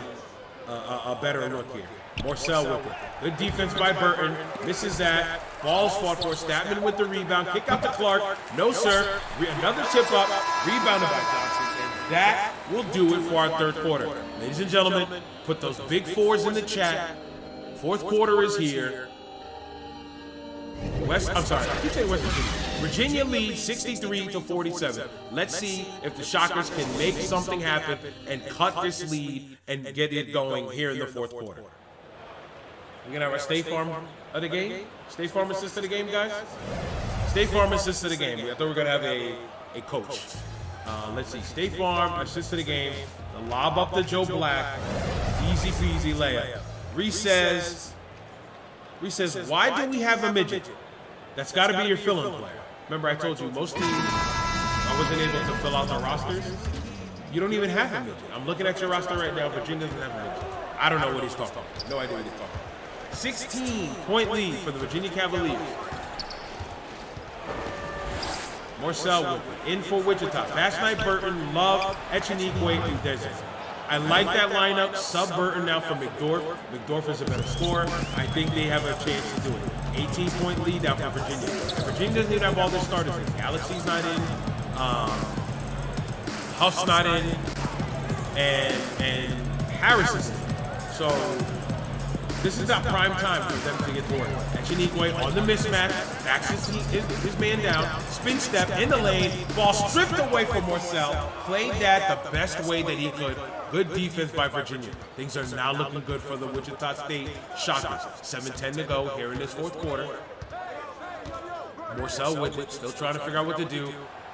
a better look here. Morcell with it. Good defense by Burton. Misses that. Ball's fought for. Statman with the rebound. Kick out to Clark. No, sir. Another tip up. Rebounded by Johnson. And that will do it for our third quarter. Ladies and gentlemen, put those big fours in the chat. Fourth quarter is here. I keep saying West Virginia. Virginia leads 63-47. Let's see if the Shockers can make something happen and cut this lead and get it going here in the fourth quarter. We're gonna have our State Farm of the game. State Farm assist of the game, guys. State Farm assist of the game. I thought we were gonna have a coach. Let's see. State Farm assist of the game. The lob up to Joe Black. Easy peasy layup. Reese says, why do we have a midget? That's got to be your fill-in player. Remember, I told you most teams I wasn't able to fill out their rosters. You don't even have a midget. I'm looking at your roster right now. Virginia doesn't have a midget. I don't know what he's talking about. No idea what he's talking about. 16-point lead for the Virginia Cavaliers. Morcell Woodward. In for Wichita. Bash Knight, Burton, Love, Echenique, Udeze. I like that lineup. Sub Burton now for McDorf. McDorf is a better scorer. I think they have a chance to do it. 18-point lead now for Virginia. Virginia doesn't even have all their starters in. Galaxy's not in. Huff's not in. And Harris is in. So this is not prime time for them to get to work. Echenique on the mismatch, backs his man down, spin step in the lane, ball stripped away from Morcell, played that the best way that he could. Good defense by Virginia. Things are now looking good for the Wichita State Shockers. 7:10 to go here in this fourth quarter. Morcell with it, still trying to figure out what to do.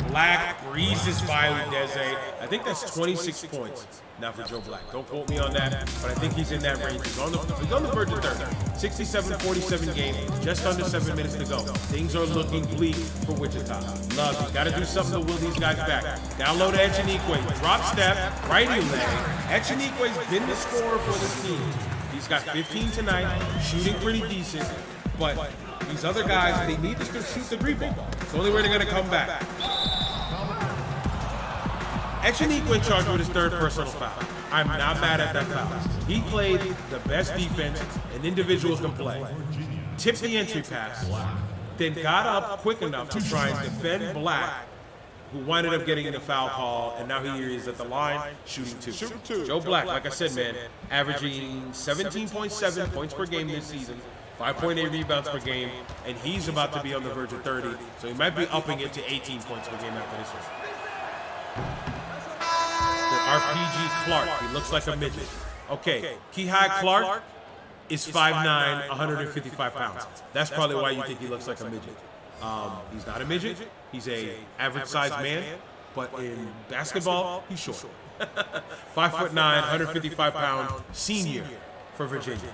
Black breezes by Udeze. I think that's 26 points now for Joe Black. Don't quote me on that, but I think he's in that range. He's on the verge of 30. 67-47 game, just under 7 minutes to go. Things are looking bleak for Wichita. Love, you got to do something to will these guys back. Down low to Echenique, drop step, righty leg. Echenique's been the scorer for this team. He's got 15 tonight, shooting pretty decent, but these other guys, they need to shoot the three ball. It's the only way they're going to come back. Echenique charged with his third personal foul. I'm not mad at that foul. He played the best defense an individuals can play. Tipped the entry pass, then got up quick enough to try and defend Black, who winded up getting the foul call, and now he is at the line shooting two. Joe Black, like I said, man, averaging 17.7 points per game this season, 5.8 rebounds per game, and he's about to be on the verge of 30, so he might be upping it to 18 points per game after this one. RPG Clark, he looks like a midget. Okay, Kihai Clark is 5'9", 155 pounds. That's probably why you think he looks like a midget. He's not a midget, he's a average-sized man, but in basketball, he's short. 5'9", 155 pound senior for Virginia.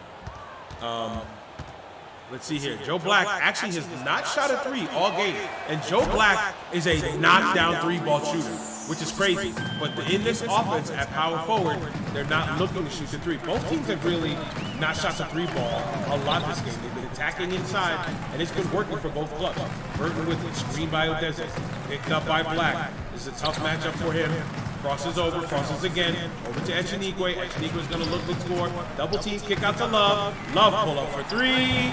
Let's see here. Joe Black actually has not shot a three all game. And Joe Black is a knockdown three-ball shooter, which is crazy. But in this offense at power forward, they're not looking to shoot the three. Both teams have really not shot the three-ball a lot this game. They've been attacking inside, and it's been working for both clubs. Burton with it, screen by Udeze, picked up by Black. This is a tough matchup for him. Crosses over, crosses again, over to Echenique. Echenique's gonna look to score. Double team, kick out to Love. Love pull up for three.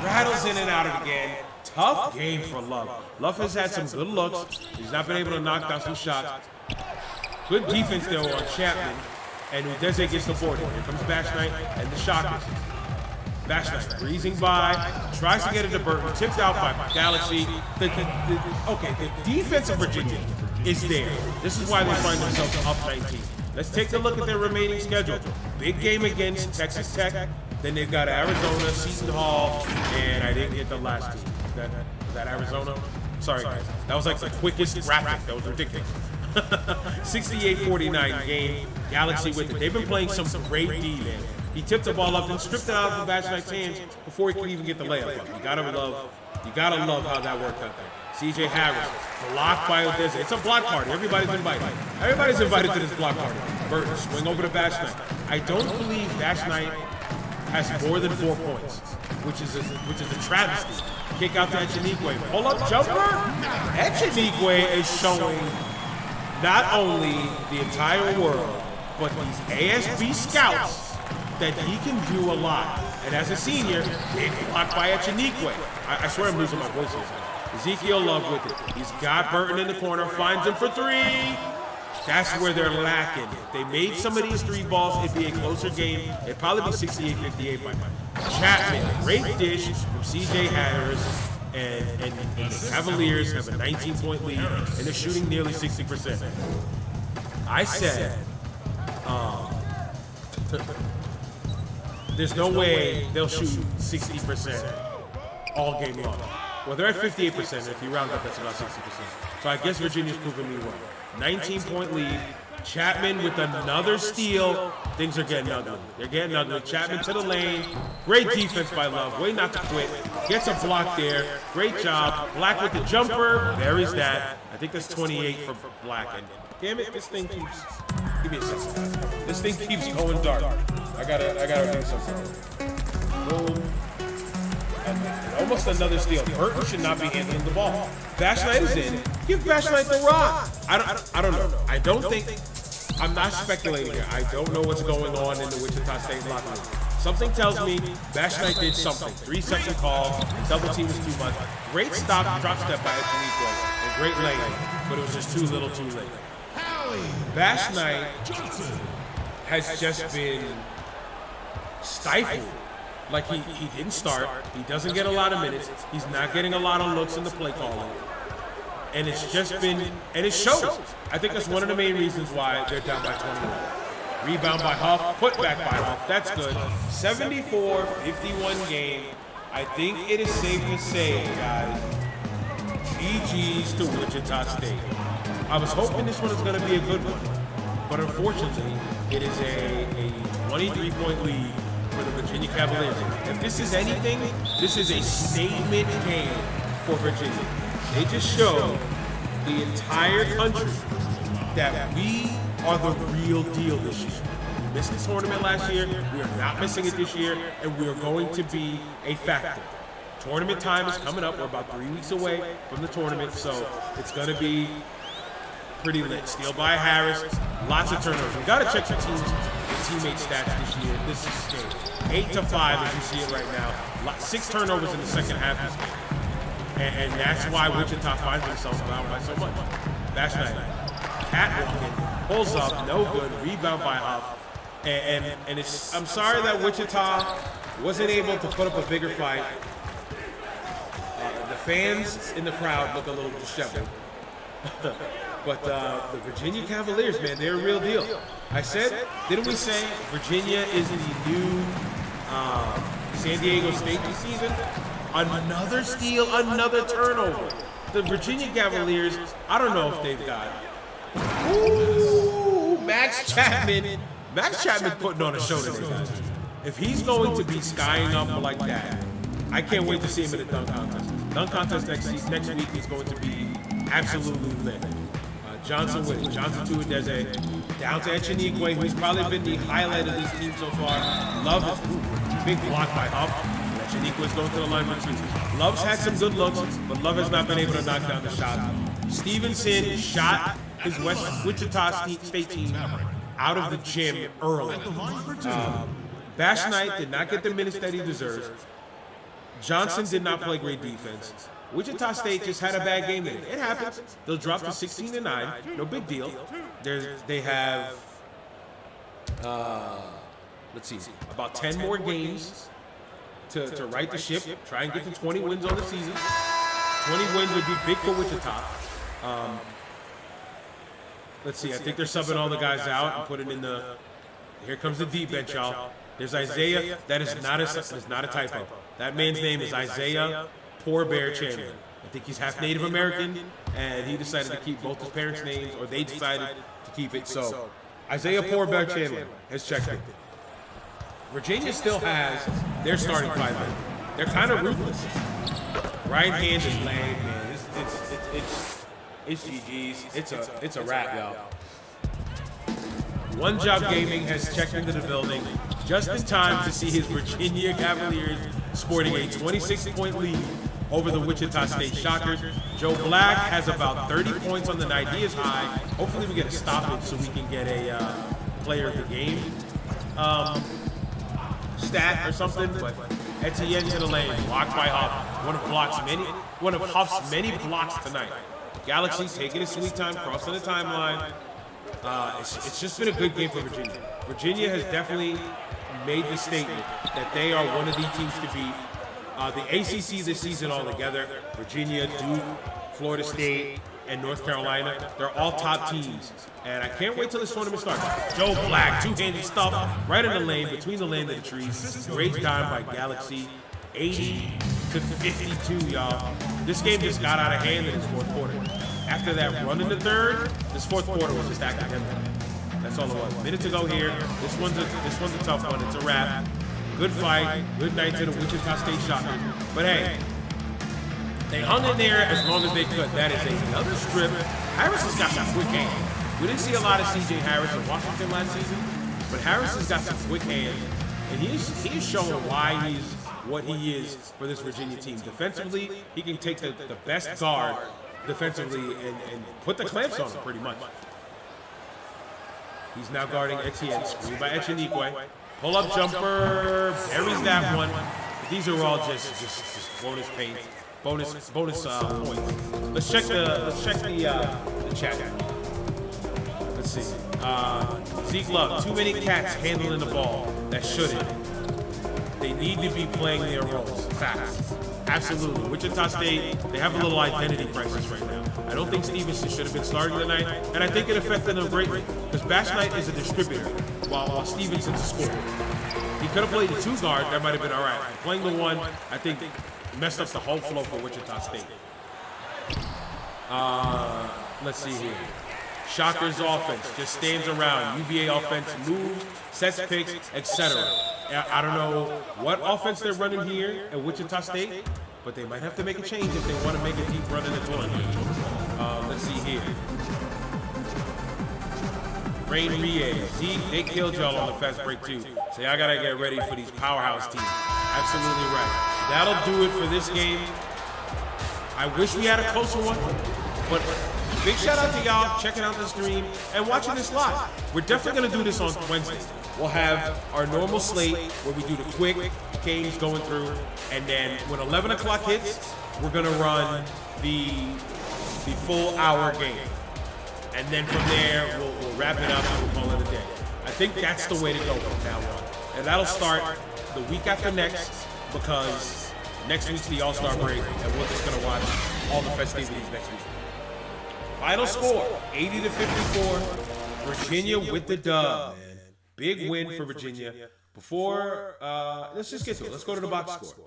Rattles in and out of the game. Tough game for Love. Love has had some good looks. He's not been able to knock down some shots. Good defense though on Chapman. And Udeze gets the board. Here comes Bash Knight and the Shockers. Bash Knight breezing by, tries to get it to Burton, tipped out by Galaxy. The defense of Virginia is there. This is why they find themselves up 19. Let's take a look at their remaining schedule. Big game against Texas Tech. Then they've got Arizona, Seton Hall, and I didn't get the last team. Was that Arizona? Sorry, guys. That was like the quickest graphic. That was ridiculous. 68-49 game. Galaxy with it. They've been playing some great D, man. He tipped the ball up and stripped it out of Bash Knight's hands before he could even get the layup up. You gotta love how that worked out there. CJ Harris, blocked by Udeze. It's a block party. Everybody's invited. Everybody's invited to this block party. Burton, swing over to Bash Knight. I don't believe Bash Knight has more than 4 points, which is a travesty. Kick out to Echenique. Pull up jumper. Echenique is showing not only the entire world, but these ASB scouts that he can do a lot. And as a senior, big block by Echenique. I swear I'm losing my voice here. Ezekiel Love with it. He's got Burton in the corner, finds him for three. That's where they're lacking. If they made some of these three balls, it'd be a closer game. It'd probably be 68-58 by now. Chapman, great dish from CJ Harris, and the Cavaliers have a 19-point lead, and they're shooting nearly 60%. I said, there's no way they'll shoot 60% all game long. Well, they're at 58%. If you round up, that's about 60%. So I guess Virginia's proving me wrong. 19-point lead. Chapman with another steal. Things are getting ugly. They're getting ugly. Chapman to the lane. Great defense by Love. Way not to quit. Gets a block there. Great job. Black with the jumper. There is that. I think that's 28 for Black. And damn it, this thing keeps. Give me a second. This thing keeps going dark. I gotta do something. Boom. Almost another steal. Burton should not be handling the ball. Bash Knight is in. Give Bash Knight the rock. I don't know. I don't think. I'm not speculating here. I don't know what's going on in the Wichita State locker room. Something tells me Bash Knight did something. 3-second call. Double team was too much. Great stop, drop step by Echenique, and great lane, but it was just too little, too late. Bash Knight has just been stifled. Like he didn't start. He doesn't get a lot of minutes. He's not getting a lot of looks in the play calling. And it's just been, and it shows. I think that's one of the main reasons why they're down by 21. Rebound by Huff, put back by Huff. That's good. 74-51 game. I think it is safe to say, guys, GG's to Wichita State. I was hoping this one was going to be a good one, but unfortunately, it is a 23-point lead for the Virginia Cavaliers. If this is anything, this is a statement game for Virginia. They just showed the entire country that we are the real deal this year. We missed the tournament last year, we are not missing it this year, and we are going to be a factor. Tournament time is coming up. We're about 3 weeks away from the tournament, so it's going to be pretty lit. Steal by Harris, lots of turnovers. We got to check the teammate stats this year. This is game 8-5 as you see it right now. 6 turnovers in the second half this game. And that's why Wichita finds themselves down by so much. Bash Knight, catwalking, pulls up, no good, rebound by Huff. And it's, I'm sorry that Wichita wasn't able to put up a bigger fight. The fans in the crowd look a little disheveled. But the Virginia Cavaliers, man, they're a real deal. I said, didn't we say Virginia is the new San Diego State this season? Another steal, another turnover. The Virginia Cavaliers, I don't know if they've got it. Ooh, Max Chapman. Max Chapman putting on a show today, guys. If he's going to be skying up like that, I can't wait to see him in the dunk contest. Dunk contest next week is going to be absolutely lit. Johnson with Johnson Tuideze, down to Echenique, who's probably been the highlight of this team so far. Love is big block by Huff. Echenique is going to the line for 2. Love's had some good looks, but Love has not been able to knock down the shot. Stevenson shot his Wichita State team out of the gym early. Bash Knight did not get the minutes that he deserves. Johnson did not play great defense. Wichita State just had a bad game today. It happens. They'll drop to 16-9. No big deal. They have, let's see, about 10 more games to right the ship. Try and get to 20 wins on the season. 20 wins would be big for Wichita. Let's see. I think they're subbing all the guys out and putting in the. Here comes the deep bench, y'all. There's Isaiah. That is not a typo. That man's name is Isaiah Poor Bear Chandler. I think he's half Native American, and he decided to keep both his parents' names, or they decided to keep it. So Isaiah Poor Bear Chandler has checked it. Virginia still has their starting 5 men. They're kind of ruthless. Right-handed leg, man. It's GG's. It's a wrap, y'all. One Job Gaming has checked into the building just in time to see his Virginia Cavaliers sporting a 26-point lead over the Wichita State Shockers. Joe Black has about 30 points on the night. He is high. Hopefully we get a stoppage so we can get a player of the game stat or something. But Etienne to the lane, blocked by Huff. One of Huff's many blocks tonight. Galaxy taking his sweet time, crossing the timeline. It's just been a good game for Virginia. Virginia has definitely made the statement that they are one of the teams to beat. The ACC this season altogether, Virginia, Duke, Florida State, and North Carolina, they're all top teams. And I can't wait till this tournament starts. Joe Black, two-handed stuff, right in the lane, between the lane and the trees. Great time by Galaxy, 80-52, y'all. This game just got out of hand in its fourth quarter. After that run in the third, this fourth quarter was just academic. That's all it was. Minute to go here. This one's a tough one. It's a wrap. Good fight. Good night to the Wichita State Shockers. But hey, they hung in there as long as they could. That is another strip. Harris has got some quick hands. We didn't see a lot of C.J. Harris in Washington last season, but Harris has got some quick hands, and he's showing why he's what he is for this Virginia team. Defensively, he can take the best guard defensively and put the clamps on him pretty much. He's now guarding Etienne. Screened by Echenique. Pull-up jumper. Buries that one. These are all just bonus paint. Bonus points. Let's check the chat. Let's see. Zeke Love, too many cats handling the ball that shouldn't. They need to be playing their roles. Facts. Absolutely. Wichita State, they have a little identity crisis right now. I don't think Stevenson should have been starting tonight, and I think it affected them greatly because Bash Knight is a distributor while Stevenson's a scorer. He could have played the 2 guard, that might have been all right. Playing the 1, I think, messed up the whole flow for Wichita State. Let's see here. Shockers offense just stands around. UVA offense moves, sets picks, etc. I don't know what offense they're running here at Wichita State, but they might have to make a change if they want to make a deep run in the tournament. Let's see here. Rain Riez, they killed y'all on the fast break too. So y'all gotta get ready for these powerhouse teams. Absolutely right. That'll do it for this game. I wish we had a closer one, but big shout out to y'all checking out the stream and watching this live. We're definitely gonna do this on Wednesday. We'll have our normal slate where we do the quick games going through, and then when 11 o'clock hits, we're gonna run the full hour game. And then from there, we'll wrap it up and we'll call it a day. I think that's the way to go from now on. And that'll start the week after next, because next week's the All-Star break, and we're just gonna watch all the festivities next week. Final score, 80-54. Virginia with the dub, man. Big win for Virginia. Before, let's just get to it. Let's go to the box score.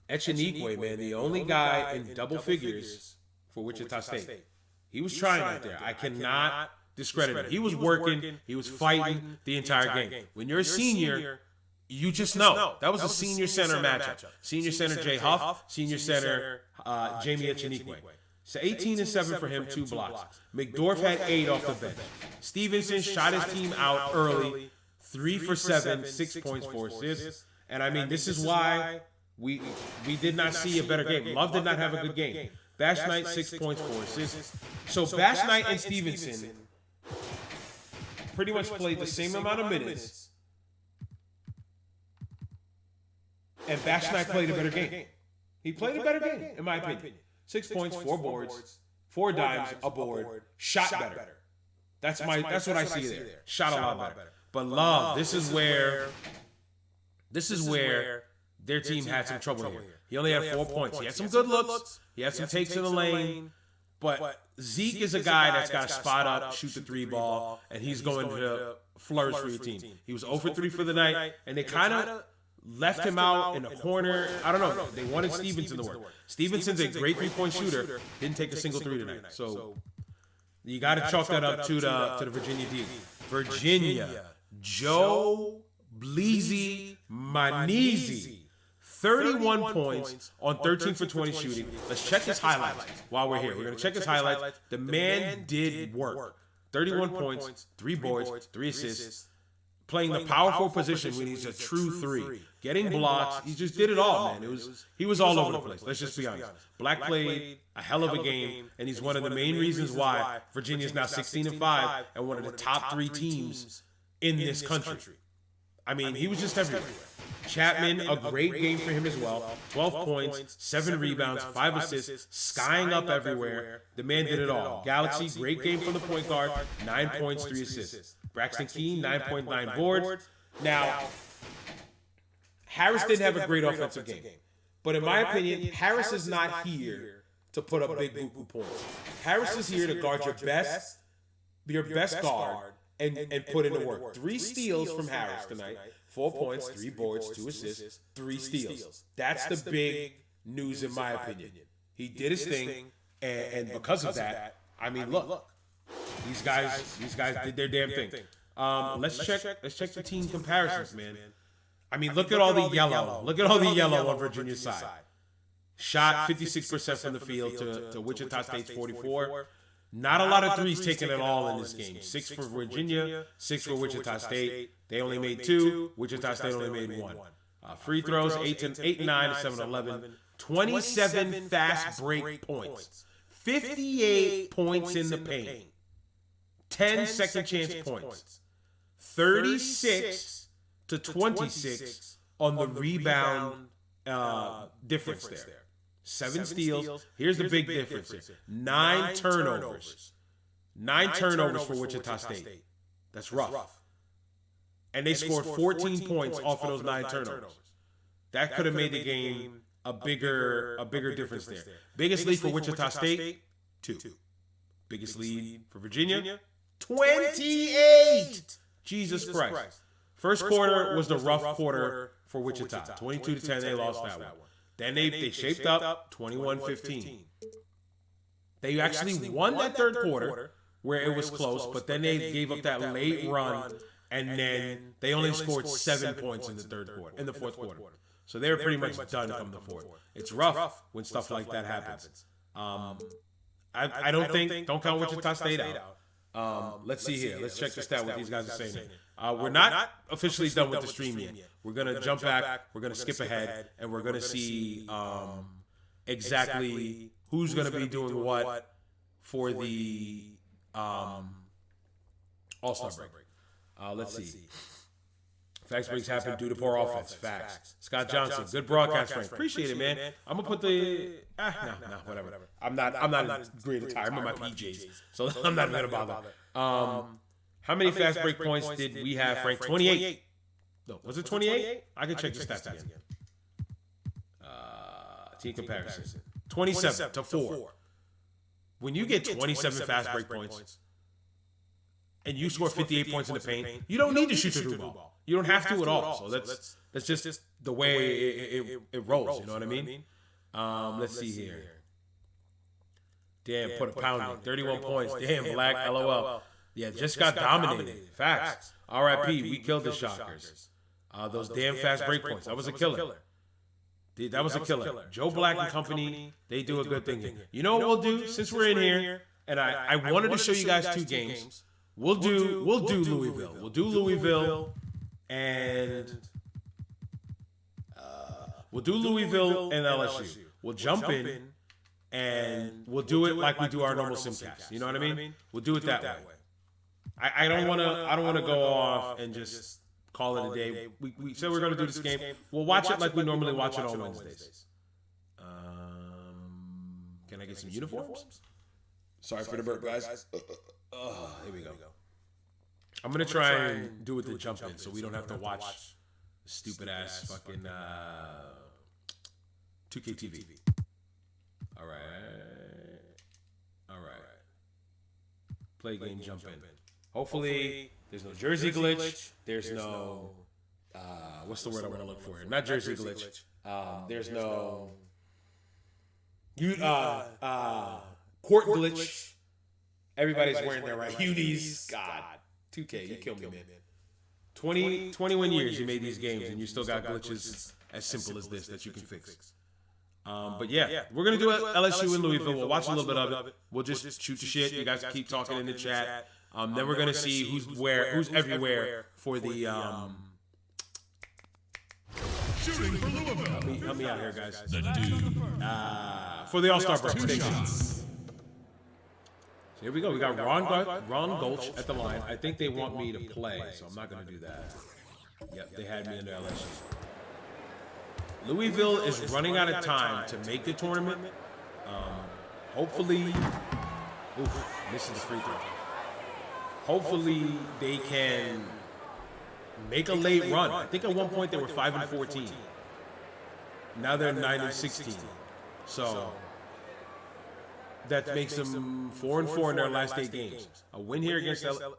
Echenique, man, the only guy in double figures for Wichita State. He was trying out there. I cannot discredit him. He was working. He was fighting the entire game. When you're a senior, you just know. That was a senior center matchup. Senior center Jay Huff, senior center Jamie Echenique. So 18 and 7 for him, 2 blocks. McDorff had 8 off the bench. Stevenson shot his team out early, 3 for 7, 6 points, 4 assists. And I mean, this is why we did not see a better game. Love did not have a good game. Bash Knight, 6 points, 4 assists. So Bash Knight and Stevenson pretty much played the same amount of minutes. And Bash Knight played a better game. He played a better game, in my opinion. 6 points, 4 boards, 4 dimes, a board, shot better. That's what I see there. Shot a lot better. But Love, this is where their team had some trouble here. He only had 4 points. He had some good looks. He had some takes in the lane. But Zeke is a guy that's got to spot up, shoot the 3 ball, and he's going to flourish for your team. He was 0 for 3 for the night, and they kind of left him out in a corner. I don't know. They wanted Stevenson to work. Stevenson's a great 3-point shooter. Didn't take a single 3 tonight. So you got to chalk that up to the Virginia D. Virginia, Joe Bleezy Manezi. 31 points on 13 for 20 shooting. Let's check his highlights while we're here. We're going to check his highlights. The man did work. 31 points, 3 boards, 3 assists. Playing the power forward position when he's a true 3. Getting blocks. He just did it all, man. He was all over the place. Let's just be honest. Black played a hell of a game, and he's one of the main reasons why Virginia is now 16-5 and one of the top 3 teams in this country. I mean, he was just everywhere. Chapman, a great game for him as well. 12 points, 7 rebounds, 5 assists, skying up everywhere. The man did it all. Galaxy, great game from the point guard, 9 points, 3 assists. Braxton Keene, 9.9 boards. Now, Harris didn't have a great offensive game. But in my opinion, Harris is not here to put up big buku points. Harris is here to guard your best guard and put in the work. 3 steals from Harris tonight. 4 points, 3 boards, 2 assists, 3 steals. That's the big news in my opinion. He did his thing, and because of that, I mean, look, these guys did their damn thing. Let's check the team comparisons, man. I mean, look at all the yellow. Look at all the yellow on Virginia's side. Shot 56% from the field to Wichita State's 44%. Not a lot of threes taken at all in this game. 6 for Virginia, 6 for Wichita State. They only made 2. Wichita State only made 1. Free throws, 8 and 9 to 7-11. 27 fast break points. 58 points in the paint. 10 second chance points. 36 to 26 on the rebound difference there. 7 steals. Here's the big difference here. 9 turnovers. 9 turnovers for Wichita State. That's rough. And they scored 14 points off of those 9 turnovers. That could have made the game a bigger difference there. Biggest lead for Wichita State, 2. Biggest lead for Virginia, 28. Jesus Christ. First quarter was the rough quarter for Wichita. 22-10, they lost that one. Then they shaped up 21-15. They actually won that third quarter where it was close, but then they gave up that late run, and then they only scored 7 points in the fourth quarter. So they were pretty much done from the fourth. It's rough when stuff like that happens. I don't count Wichita State out. Let's see here. Let's check the stat what these guys are saying. We're not officially done with the stream yet. We're going to jump back. We're going to skip ahead, and we're going to see exactly who's going to be doing what for the All-Star break. Let's see. Fast breaks happen due to poor offense. Facts. Scott Johnson, good broadcast, Frank. Appreciate it, man. I'm gonna put the whatever. I'm not great attire. I'm in my PJs, so I'm not gonna bother. How many fast break points did we have, Frank? 28. No, was it 28? I can check the stats again. Team comparison. 27 to 4. When you get 27 fast break points and you score 58 points in the paint, you don't need to shoot the through ball. You don't have to at all. So that's just the way it rolls. You know what I mean? Let's see here. Damn, put a pound in. 31 points. Damn, Black, LOL. Yeah, just got dominated. Facts. RIP, we killed the Shockers. Those damn fast break points. That was a killer. That was a killer. Joe Black and company, they do a good thing here. You know what we'll do? Since we're in here, and I wanted to show you guys 2 games. We'll do Louisville. We'll do Louisville and LSU. We'll jump in and we'll do it like we do our normal simcast. You know what I mean? We'll do it that way. I don't want to go off and just call it a day. We said we're going to do this game. We'll watch it like we normally watch it on Wednesdays. Can I get some uniforms? Sorry for the burp, guys. Here we go. I'm going to try and do it to jump in so we don't have to watch stupid ass fucking 2K TV. All right. Play game, jump in. Hopefully, there's no jersey glitch. There's no, what's the word I want to look for here? Not jersey glitch. There's no, court glitch. Everybody's wearing their right unis. God. 2K, you killed me, man. 21 years you made these games, and you still got glitches as simple as this that you can fix. But yeah, we're going to do LSU and Louisville. We'll watch a little bit of it. We'll just shoot the shit. You guys keep talking in the chat. Then we're going to see who's everywhere for the... Shooting for Louisville. Help me out here, guys. The dude. For the All-Star break. 2 shots. So here we go. We got Ron Gulch at the line. I think they want me to play, so I'm not going to do that. Yep, they had me into LSU. Louisville is running out of time to make the tournament. Hopefully, missing the free throw. Hopefully they can make a late run. I think at one point they were 5-14. Now they're 9-16. So that makes them 4-4 in their last 8 games. A win here against LA.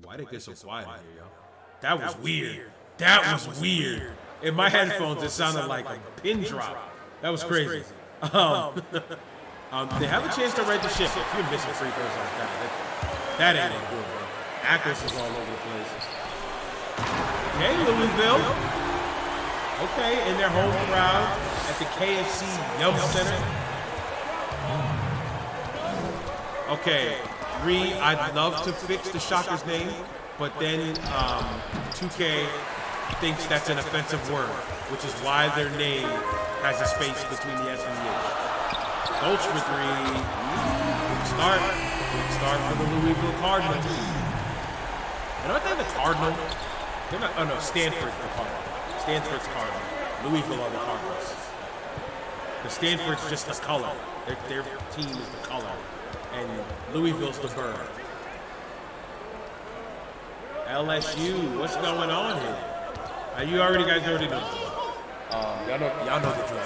Why did it get so quiet in here, yo? That was weird. That was weird. In my headphones, it sounded like a pin drop. That was crazy. They have a chance to right the ship. If you're missing free throws like that ain't good, bro. Accuracy's all over the place. Okay, Louisville. Okay, in their home crowd at the KFC Yum Center. Okay, I'd love to fix the Shockers name, but then 2K thinks that's an offensive word, which is why their name has a space between the S and the H. Gulch for three. Good start. Good start for the Louisville Cardinals. You know what? They're the Cardinal. They're not. Oh no, Stanford the Cardinal. Stanford's Cardinal. Louisville are the Cardinals. The Stanford's just the color. Their team is the color, and Louisville's the bird. LSU, what's going on here? You guys already know. Y'all know the drill.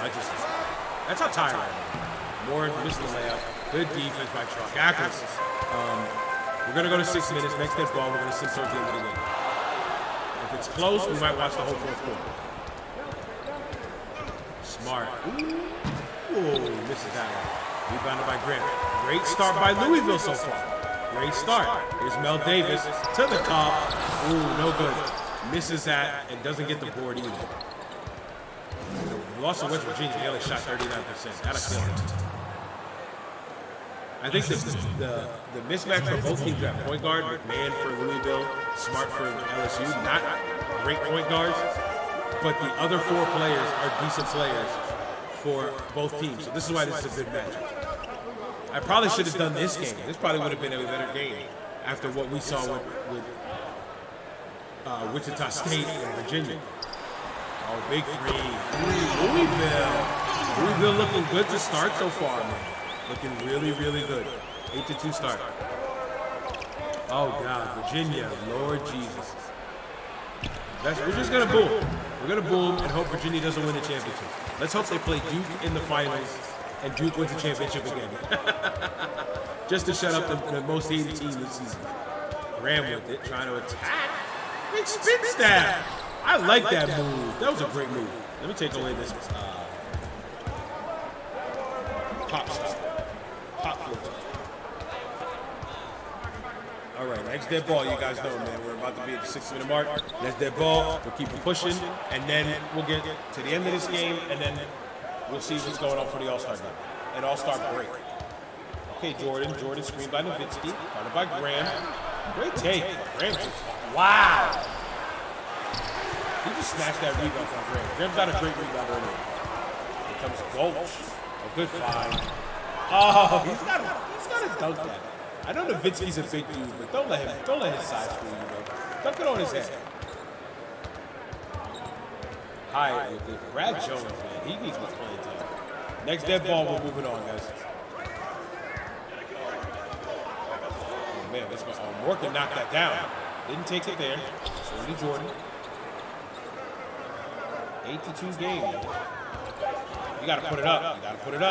That's how tired I am. More missed the layup. Good defense by Charles. Accuracy. We're gonna go to 6 minutes. Next dead ball. We're gonna sit towards the end of the game. If it's close, we might watch the whole fourth quarter. Smart. Ooh, misses that one. Rebounded by Graham. Great start by Louisville so far. Great start. Here's Mel Davis to the top. Ooh, no good. Misses that and doesn't get the board either. We lost to West Virginia. They only shot 39%. That'll kill it. I think the mismatch for both teams at point guard, McMahon for Louisville, Smart for LSU, not great point guards, but the other four players are decent players for both teams. So this is why this is a good matchup. I probably should have done this game. This probably would have been a better game after what we saw with Wichita State and Virginia. Oh, big three. Louisville looking good to start so far, man. Looking really, really good. 8-2 start. Oh, God. Virginia. Lord Jesus. We're just going to boom. We're going to boom and hope Virginia doesn't win the championship. Let's hope they play Duke in the finals and Duke wins the championship again. Just to shut up the most hated team this season. Ran with it, trying to attack. Big spin stab. I like that move. That was a great move. Let me take away this pop stop. Pop flip. All right, next dead ball. You guys know, man. We're about to be at the 6-minute mark. Next dead ball. We'll keep it pushing, and then we'll get to the end of this game, and then we'll see what's going on for the All-Star game. An All-Star break. Okay, Jordan screened by Nowitzki. Followed by Graham. Great take. Graham just, wow. He just snatched that rebound from Graham. Graham's got a great rebound earlier. Here comes Gulch. A good find. Oh, he's got to dunk that. I know Nowitzki's a big dude, but don't let his size fool you, bro. Dunk it on his head. Hi, Brad Jones, man. He needs much playing time. Next dead ball, we're moving on, guys. Oh, man, let's go. Morgan knocked that down. Didn't take it there. So Jordan. 8-2 game, man. You got to put it up. Good D,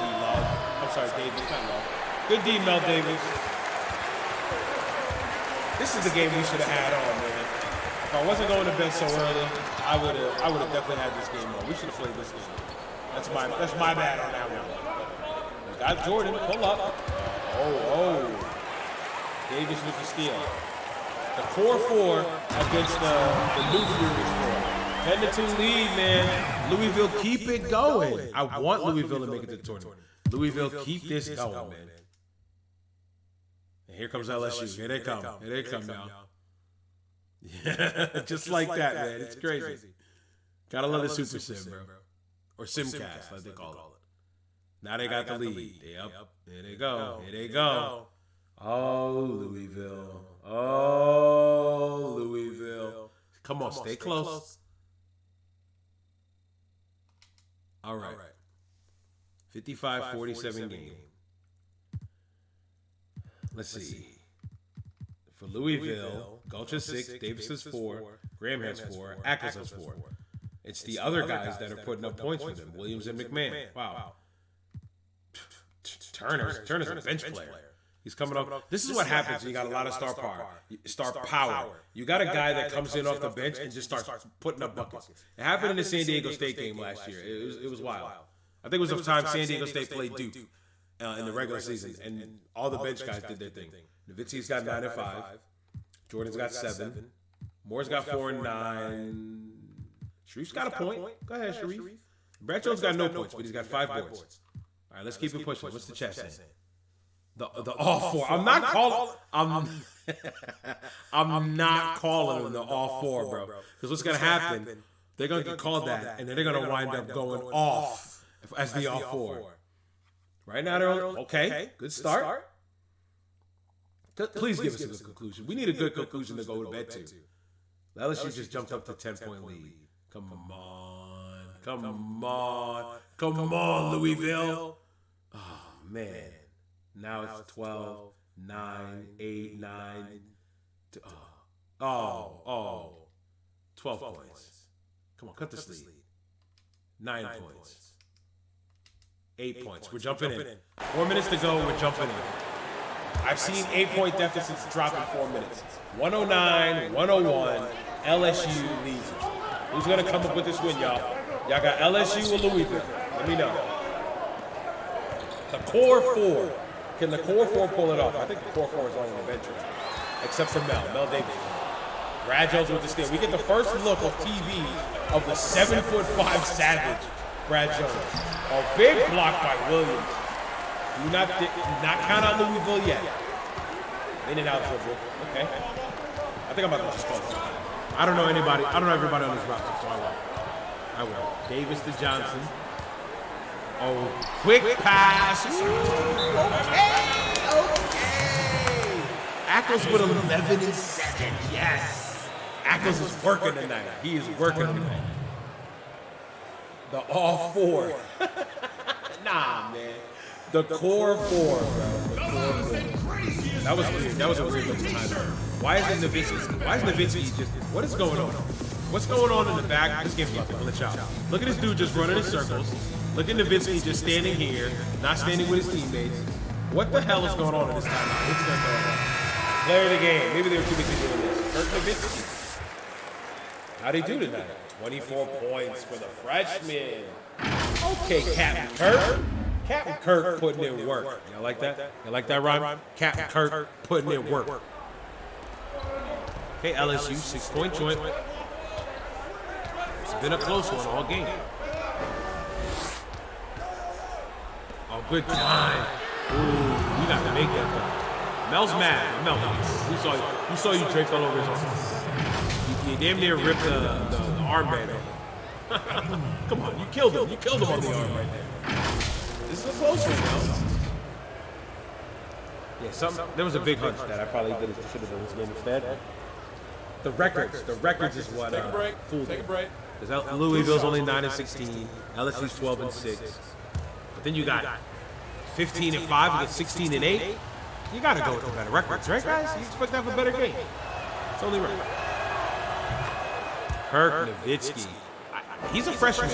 Love. I'm sorry, Davis. Not Love. Good D, Mel Davis. This is the game we should have had on, man. If I wasn't going to bed so early, I would have definitely had this game on. We should have played this game. That's my bad on that one. We got Jordan. Pull up. Oh. Davis with the steal. The core four against the new Furious four. 10-2 lead, man. Louisville, keep it going. I want Louisville to make it to the tournament. Louisville, keep this going, man. And here comes LSU. Here they come now. Yeah, just like that, man. It's crazy. Gotta love the Super Sim, bro. Or Simcast, like they call it. Now they got the lead. Yep. Here they go. Oh, Louisville. Come on, stay close. All right. 55-47 game. Let's see. For Louisville, Gulch has 6, Davis has 4, Graham has 4, Ackles has 4. It's the other guys that are putting up points for them, Williams and McMahon. Wow. Turner's a bench player. He's coming up. This is what happens when you got a lot of star power. You got a guy that comes in off the bench and just starts putting up buckets. It happened in the San Diego State game last year. It was wild. I think it was the time San Diego State played Duke in the regular season, and all the bench guys did their thing. Nowitzki's got 9 and 5. Jordan's got 7. Moore's got 4 and 9. Sharif's got a point. Go ahead, Sharif. Brad Jones got no points, but he's got 5 boards. All right, let's keep it pushing. What's the chat saying? The all four. I'm not calling. I'm not calling them the all four, bro. Because what's gonna happen? They're gonna get called that, and then they're gonna wind up going off as the all four. Right now, they're okay. Good start. Please give us a good conclusion. We need a good conclusion to go to bed to. LSU just jumped up to 10-point lead. Come on, Louisville. Oh man. Now it's 12, 9, 8, 9. 12 points. Come on, cut this lead. 9 points. 8 points. We're jumping in. 4 minutes to go. We're jumping in. I've seen 8-point deficits drop in 4 minutes. 109, 101. LSU leads it. Who's going to come up with this win, y'all? Y'all got LSU or Louisville? Let me know. The core four. Can the core four pull it off? I think the core four is on the bench, except for Mel Davis. Brad Jones with the steal. We get the first look of TV of the 7'5" savage, Brad Jones. A big block by Williams. Do not count out Louisville yet. In and out dribble. Okay. I think I'm about to just call it. I don't know anybody. I don't know everybody on this roster, so I will. Davis to Johnson. Oh, quick pass. Okay. Ackles with 11 and 7. Yes. Ackles is working tonight. He is working tonight. The all four. Nah, man. The core four, bro. The core four. That was weird. That was a weird little time. Why is Nowitzki just... What is going on? What's going on in the back? This game's about to glitch out. Look at this dude just running in circles. Look at Nowitzki just standing here, not standing with his teammates. What the hell is going on in this timeout? What's going on? Player of the game. Maybe they were too busy doing this. Kirk Nowitzki. How'd he do tonight? 24 points for the freshman. Okay, Captain Kirk. Captain Kirk putting in work. Y'all like that? Y'all like that rhyme? Captain Kirk putting in work. Okay, LSU, 6-point joint. It's been a close one all game. Oh, good time. Ooh, you got to make that though. Mel's mad. Mel, who saw you draped all over his arm? You damn near ripped the armband off. Come on, you killed him. You killed him on the arm right there. This is a close one, Mel. Yeah, there was a big hunch that I probably should have done this game instead. The records is what fooled me. Because Louisville's only 9-16, LSU's 12-6. But then you got 15-5, you get 16-8. You got to go with the better records, right, guys? You expect to have a better game. It's only right. Kirk Nowitzki. He's a freshman,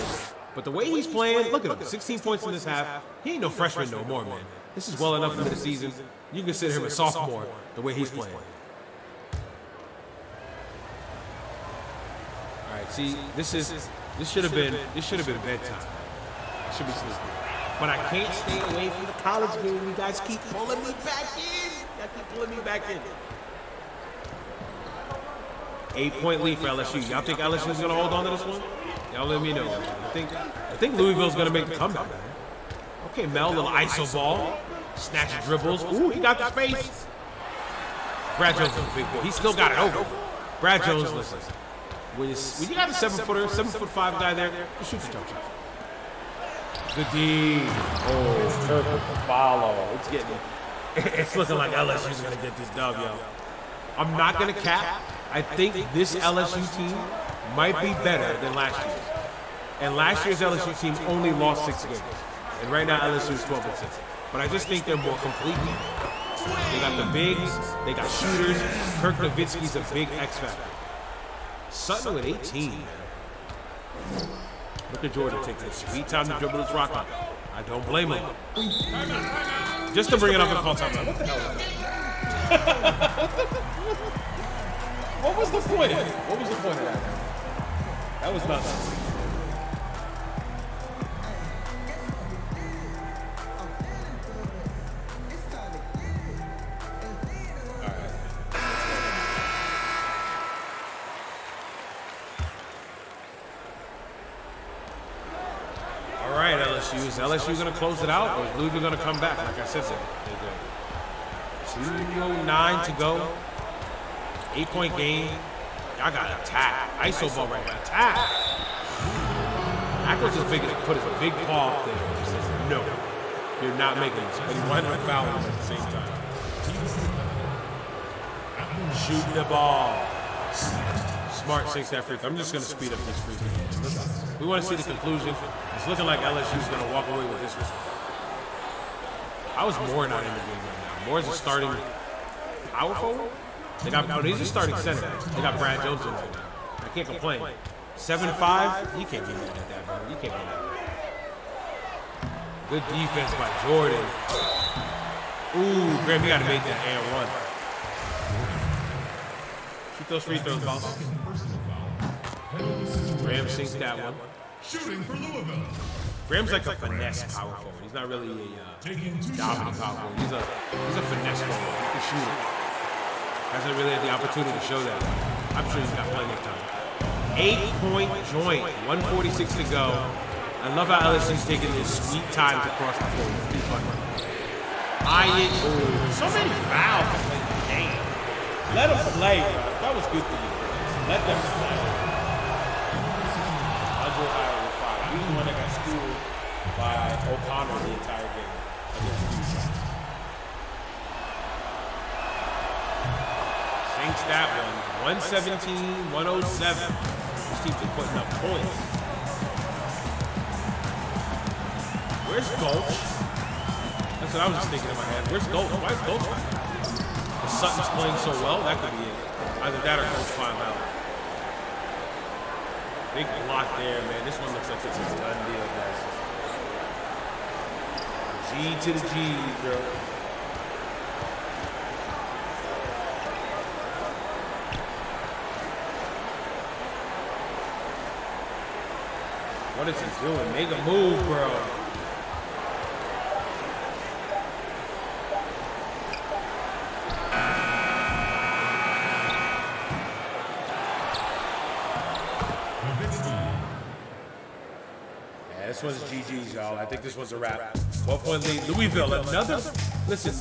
but the way he's playing, look at him, 16 points in this half. He ain't no freshman no more, man. This is well enough into the season. You can consider him a sophomore, the way he's playing. All right, see, this should have been bedtime. It should be sleeping. But I can't stay away from the college game. You guys keep pulling me back in. 8-point lead for LSU. Y'all think LSU's gonna hold on to this one? Y'all let me know. I think Louisville's gonna make the comeback, man. Okay, Mel, little iso ball. Snatch dribbles. Ooh, he got the space. Brad Jones is a big boy. He still got it over. Brad Jones, listen. When you got a 7'5" guy there, you shoot the jump shot. Good D. Oh, Kirk with the follow. It's looking like LSU's gonna get this dub, yo. I'm not gonna cap. I think this LSU team might be better than last year's. And last year's LSU team only lost 6 games. And right now LSU is 12-6. But I just think they're more complete. They got the bigs, they got shooters. Kirk Nowitzki's a big X factor. Sutton with 18. Look at Jordan take this sweet time to dribble this rock out. I don't blame him. Just to bring it up and call timeout. What the hell was that? What was the point? What was the point of that? That was nothing. All right, LSU. Is LSU going to close it out, or is Louisville going to come back? Like I said, they did. 2:09 to go. 8-point game. Y'all got to attack. ISO ball right now. Attack. Ackles is big. Put his big paw up there. He says, no, you're not making this. But he wanted to foul him at the same time. Shooting the ball. Smart sinks that free throw. I'm just going to speed up this free throw. We want to see the conclusion. It's looking like LSU's going to walk away with this one. I was Moore not in the game right now. Moore's a starting power forward. They got, no, he's a starting center. They got Brad Jones in there now. I can't complain. 7'5", he can't get mad at that, man. He can't get mad. Good defense by Jordan. Ooh, Graham, you got to make that and run. Shoot those free throws, boss. Graham sinks that one. Shooting for Louisville. Graham's like a finesse power forward. He's not really a dominant power forward. He's a finesse forward. He can shoot it. Hasn't really had the opportunity to show that. I'm sure he's got plenty of time. 8-point joint. 1:46 to go. I love how LSU's taking this sweet time to cross the floor. It's too fun. So many fouls to play the game. Let them play, bro. That was good for you. Let them play. Andre Iowa with 5. He's the one that got schooled by O'Connor the entire game. Sinks that one. 117-107. These teams are putting up points. Where's Gulch? That's what I was just thinking in my head. Where's Gulch? Why is Gulch not there? If Sutton's playing so well, that could be it. Either that or Gulch find out. Big block there, man. This one looks like it's a done deal, guys. G to the G, bro. What is he doing? Make a move, bro. Yeah, this one's GG's, y'all. I think this one's a wrap. 12-point lead. Louisville, another. Listen,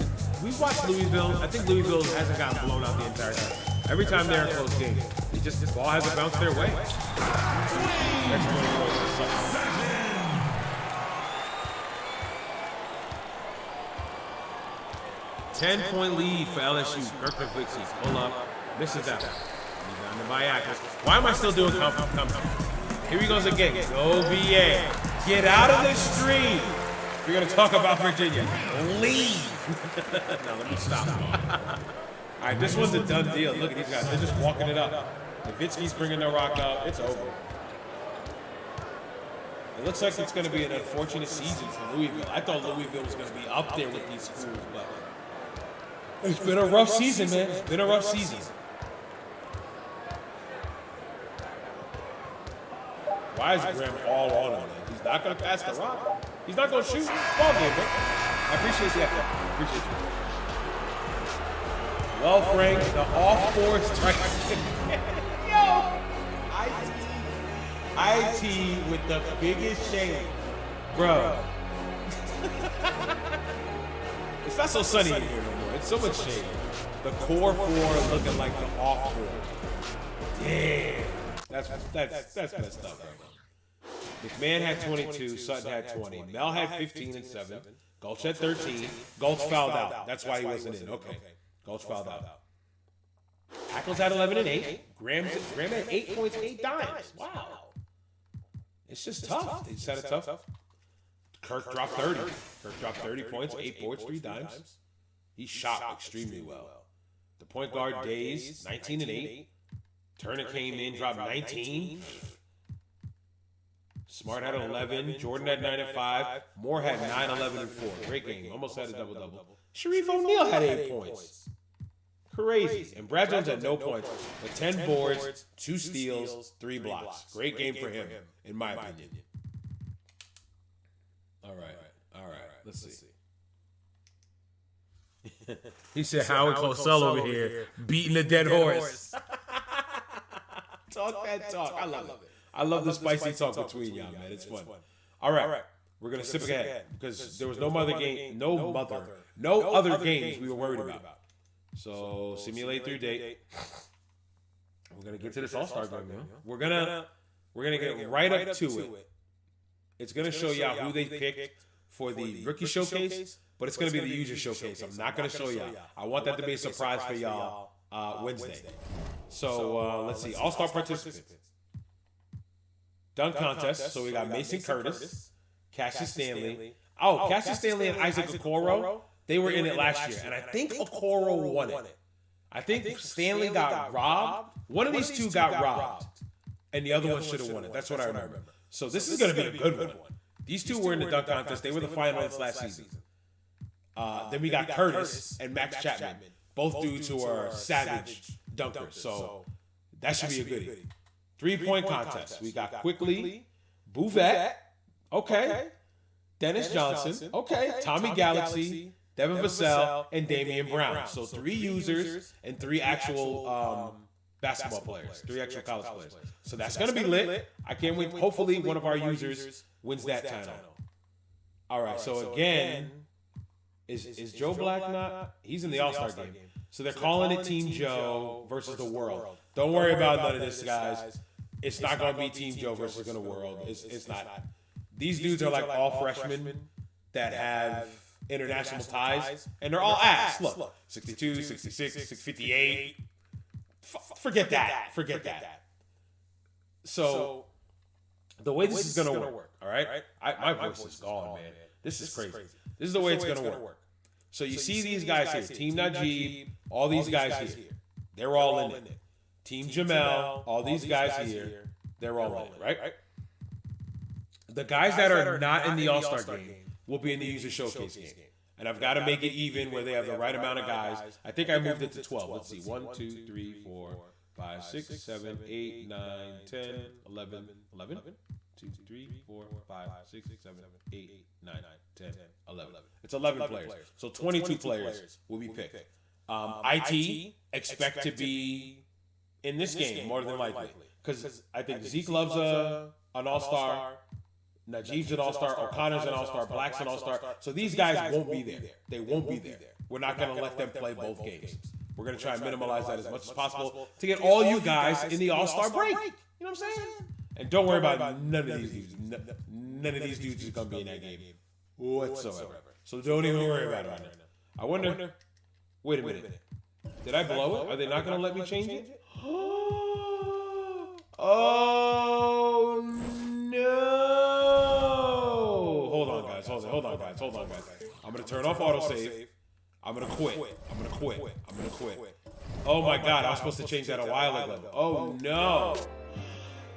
we've watched Louisville. I think Louisville hasn't gotten blown out the entire time. Every time they're in close games, this ball hasn't bounced their way. 10-point lead for LSU. Kirk McVixie, pull up, misses that one. He's down to Biakis. Why am I still doing compound? Here he goes again. Go VA. Get out of the street. We're going to talk about Virginia. Leave. Now let me stop. All right, this one's a done deal. Look at these guys. They're just walking it up. Nowitzki's bringing the rock up. It's over. It looks like it's going to be an unfortunate season for Louisville. I thought Louisville was going to be up there with these schools, but it's been a rough season, man. It's been a rough season. Why is Graham all on him? He's not going to pass the rock. He's not going to shoot. Ball game, man. I appreciate the effort. I appreciate you. Well, Frank, the off-board strike. Yo! IT with the biggest shame. Bro. It's not so sunny in here no more. It's so much shade. The core four looking like the off-board. Damn. That's messed up right now. McMahon had 22, Sutton had 20. Mel had 15 and 7. Gulch had 13. Gulch fouled out. That's why he wasn't in. Okay. Gulch fouled out. Ackles had 11 and 8. Graham had 8 points, 8 dimes. Wow. It's just tough. They just had it tough. Kirk dropped 30. Kirk dropped 30 points, 8 boards, 3 dimes. He shot extremely well. The point guard, Days, 19 and 8. Turner came in, dropped 19. Smart had 11. Jordan had 9 and 5. Moore had 9, 11, and 4. Great game. Almost had a double-double. Sharif O'Neal had 8 points. Crazy. And Brad Jones had no points, but 10 boards, 2 steals, 3 blocks. Great game for him, in my opinion. All right. Let's see. He said, Howard Cosell over here beating a dead horse. Talk that talk. I love it. I love the spicy talk between y'all, man. It's fun. All right. We're going to sip ahead because there was no other games we were worried about. So simulate through date. We're gonna get to this All-Star game now. We're gonna get right up to it. It's gonna show y'all who they picked for the rookie showcase, but it's gonna be the user showcase. I'm not gonna show y'all. I want that to be a surprise for y'all Wednesday. So let's see. All-Star participants. Dunk contest. So we got Mason Curtis, Cassius Stanley. Oh, Cassius Stanley and Isaac Okoro. They were in it last year, and I think Okoro won it. I think Stanley got robbed. One of these two got robbed, and the other one should have won it. That's what I remember. So this is going to be a good one. These two were in the dunk contest. They were the finalists last season. Then we got Curtis and Max Chapman. Both dudes who are savage dunkers. So that should be a goodie. 3-point contest. We got Quickly, Bouvette, okay, Dennis Johnson, okay, Tommy Galaxy, Devin Vassell, and Damian Brown. So 3 users and 3 actual basketball players, 3 actual college players. So that's going to be lit. I can't wait. Hopefully one of our users wins that title. All right, so again, is Joe Black not? He's in the All-Star game. So they're calling it Team Joe versus the world. Don't worry about none of this, guys. It's not going to be Team Joe versus the world. It's not. These dudes are like all freshmen that have international ties, and they're all ass. Look, 62, 66, 658. Forget that. Forget that. So the way this is going to work, all right? My voice is gone, man. This is crazy. This is the way it's going to work. So you see these guys here, Team Najib, all these guys here. They're all in it. Team Jamel, all these guys here, they're all in it, right? The guys that are not in the All-Star game will be in the user showcase game. And I've got to make it even where they have the right amount of guys. I think I moved it to 12. Let's see. 1, 2, 3, 4, 5, 6, 7, 8, 9, 10, 11. 2, 3, 4, 5, 6, 7, 8, 9, 10, 11. It's 11 players. So 22 players will be picked. IT expect to be in this game more than likely. Because I think Zeke Love's an all-star. Najib's an all-star. O'Connor's an all-star. Black's an all-star. So these guys won't be there. They won't be there. We're not going to let them play both games. We're going to try and minimize that as much as possible to get all you guys in the all-star break. You know what I'm saying? And don't worry about none of these dudes. None of these dudes is going to be in that game whatsoever. So don't even worry about it right now. I wonder. Wait a minute. Did I blow it? Are they not going to let me change it? Oh no! Hold on, guys. I'm going to turn off autosave. I'm going to quit. Oh my God, I was supposed to change that a while ago. Oh no!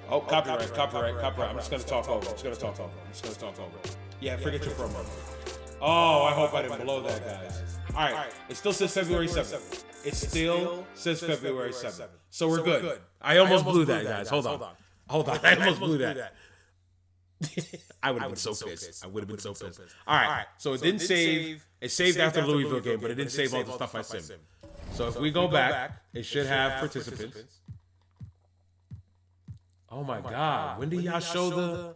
Oh, copyright. I'm just going to talk over. Yeah, forget your promo. Oh, I hope I didn't blow that, guys. All right, it still says February 7th. It still says February 7th. So we're good. I almost blew that, guys. Hold on. I almost blew that. I would have been so pissed. All right, so it didn't save. It saved after the Louisville game, but it didn't save all the stuff I said. So if we go back, it should have participants. Oh my God, when did y'all show the...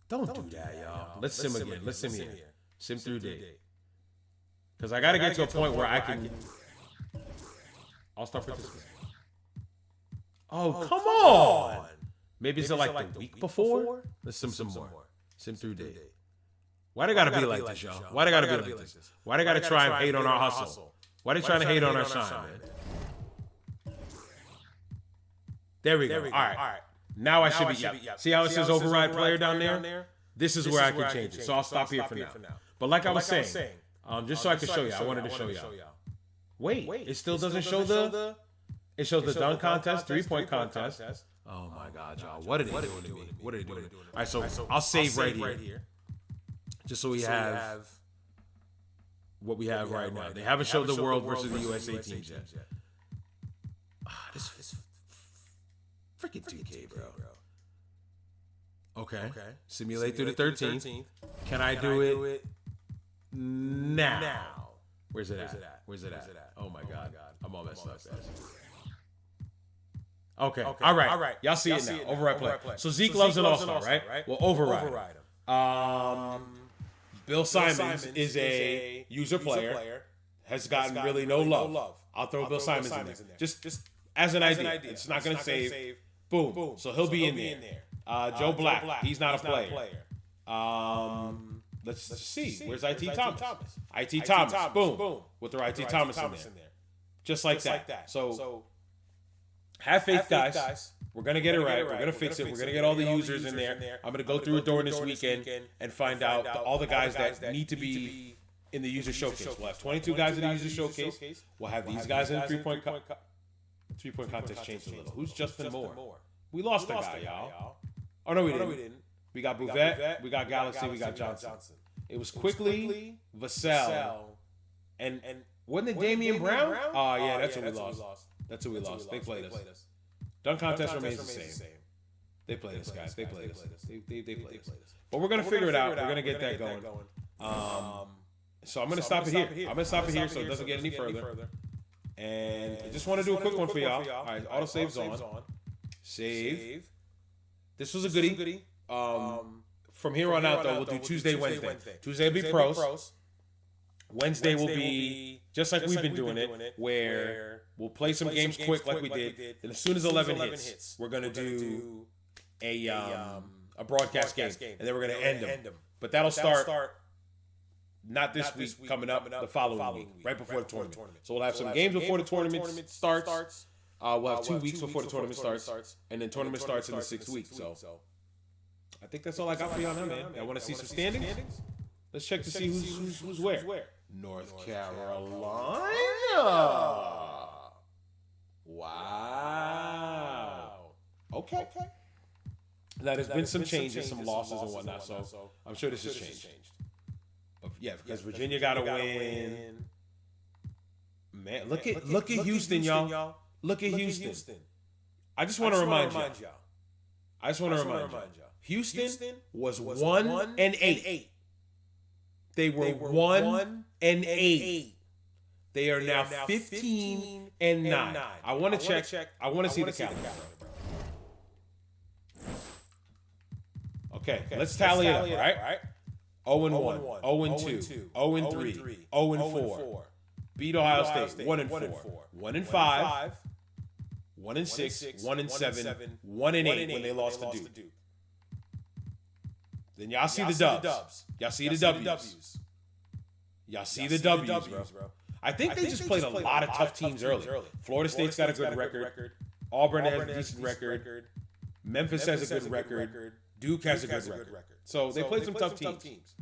Don't do that, y'all. Let's sim again. Let's sim here. Sim through date. Because I got to get to a point where I can... All-star participants. Oh, come on! Maybe it's like the week before? Let's sim some more. Sim through date. Why they gotta be like this, y'all? Why they gotta be like this? Why they gotta try and hate on our hustle? Why they trying to hate on our shine, man? There we go. All right. Now I should be, See how it says override player down there? This is where I can change it. So I'll stop here for now. But like I was saying, just so I could show you, I wanted to show y'all. Wait, it still doesn't show the... It shows the dunk contest, 3-point contest. Oh my God, y'all. What are they doing to me? All right, so I'll save right here. Just so we have what we have right now. They haven't showed the world versus the USA teams yet. This is freaking 2K, bro. Okay. Simulate through the 13th. Can I do it now? Where's it at? Oh my God. I'm all messed up, guys. Okay. All right. Y'all see it now. Override play. So Zeke Love's an all-star, right? Well, override him. Bill Simons is a user player. has gotten really no love. I'll throw Bill Simons in there. Just as an idea. It's not going to save. Boom. So he'll be in there. Joe Black, he's not a player. Let's see. Where's IT Thomas? IT Thomas. Boom. With their IT Thomas in there. Just like that. So have faith, guys. We're going to get it right. We're going to fix it. We're going to get all the users in there. I'm going to go through it during this weekend and find out all the guys that need to be in the user showcase. We'll have 22 guys in the user showcase. We'll have these guys in the three-point contest changed a little. Who's Justin Moore? We lost a guy, y'all. Oh, no, we didn't. We got Bouvette, we got Galaxy, we got Johnson. It was Quickly, Vassell, and wasn't it Damian Brown? Oh, yeah, that's who we lost. That's who we lost. They played us. Dunk contest remains the same. They played us, guys. They played us. They played us. But we're going to figure it out. We're going to get that going. So I'm going to stop it here. I'm going to stop it here so it doesn't get any further. And I just want to do a quick one for y'all. All right, autosave's on. Save. This was a goodie. From here on out, though, we'll do Tuesday, Wednesday. Tuesday will be pros. Wednesday will be just like we've been doing it, where we'll play some games quick like we did. And as soon as 11 hits, we're going to do a broadcast game. And then we're going to end them. But that'll start not this week, coming up, the following week, right before the tournament. So we'll have some games before the tournament starts. We'll have 2 weeks before the tournament starts. And then tournament starts in the 6th week. So I think that's all I got for y'all now, man. I want to see some standings. Let's check to see who's where. North Carolina. Wow. Okay. Now, there's been some changes, some losses and whatnot, so I'm sure this has changed. But yeah, because Virginia got to win. Man, look at Houston, y'all. Look at Houston. I just want to remind y'all. Houston was 1-8. They were 1-8. They are now 15-9. I want to check. I want to see the calendar. Okay, let's tally it up, all right? 0-1, 0-2, 0-3, 0-4. Beat Ohio State 1-4, 1-5, 1-6, 1-7, 1-8 when they lost to Duke. Then y'all see the dubs. Y'all see the W's. Y'all see the W's, bro. I think they just played a lot of tough teams early. Florida State's got a good record. Auburn has a decent record. Memphis has a good record. Duke has a good record. So they played some tough teams.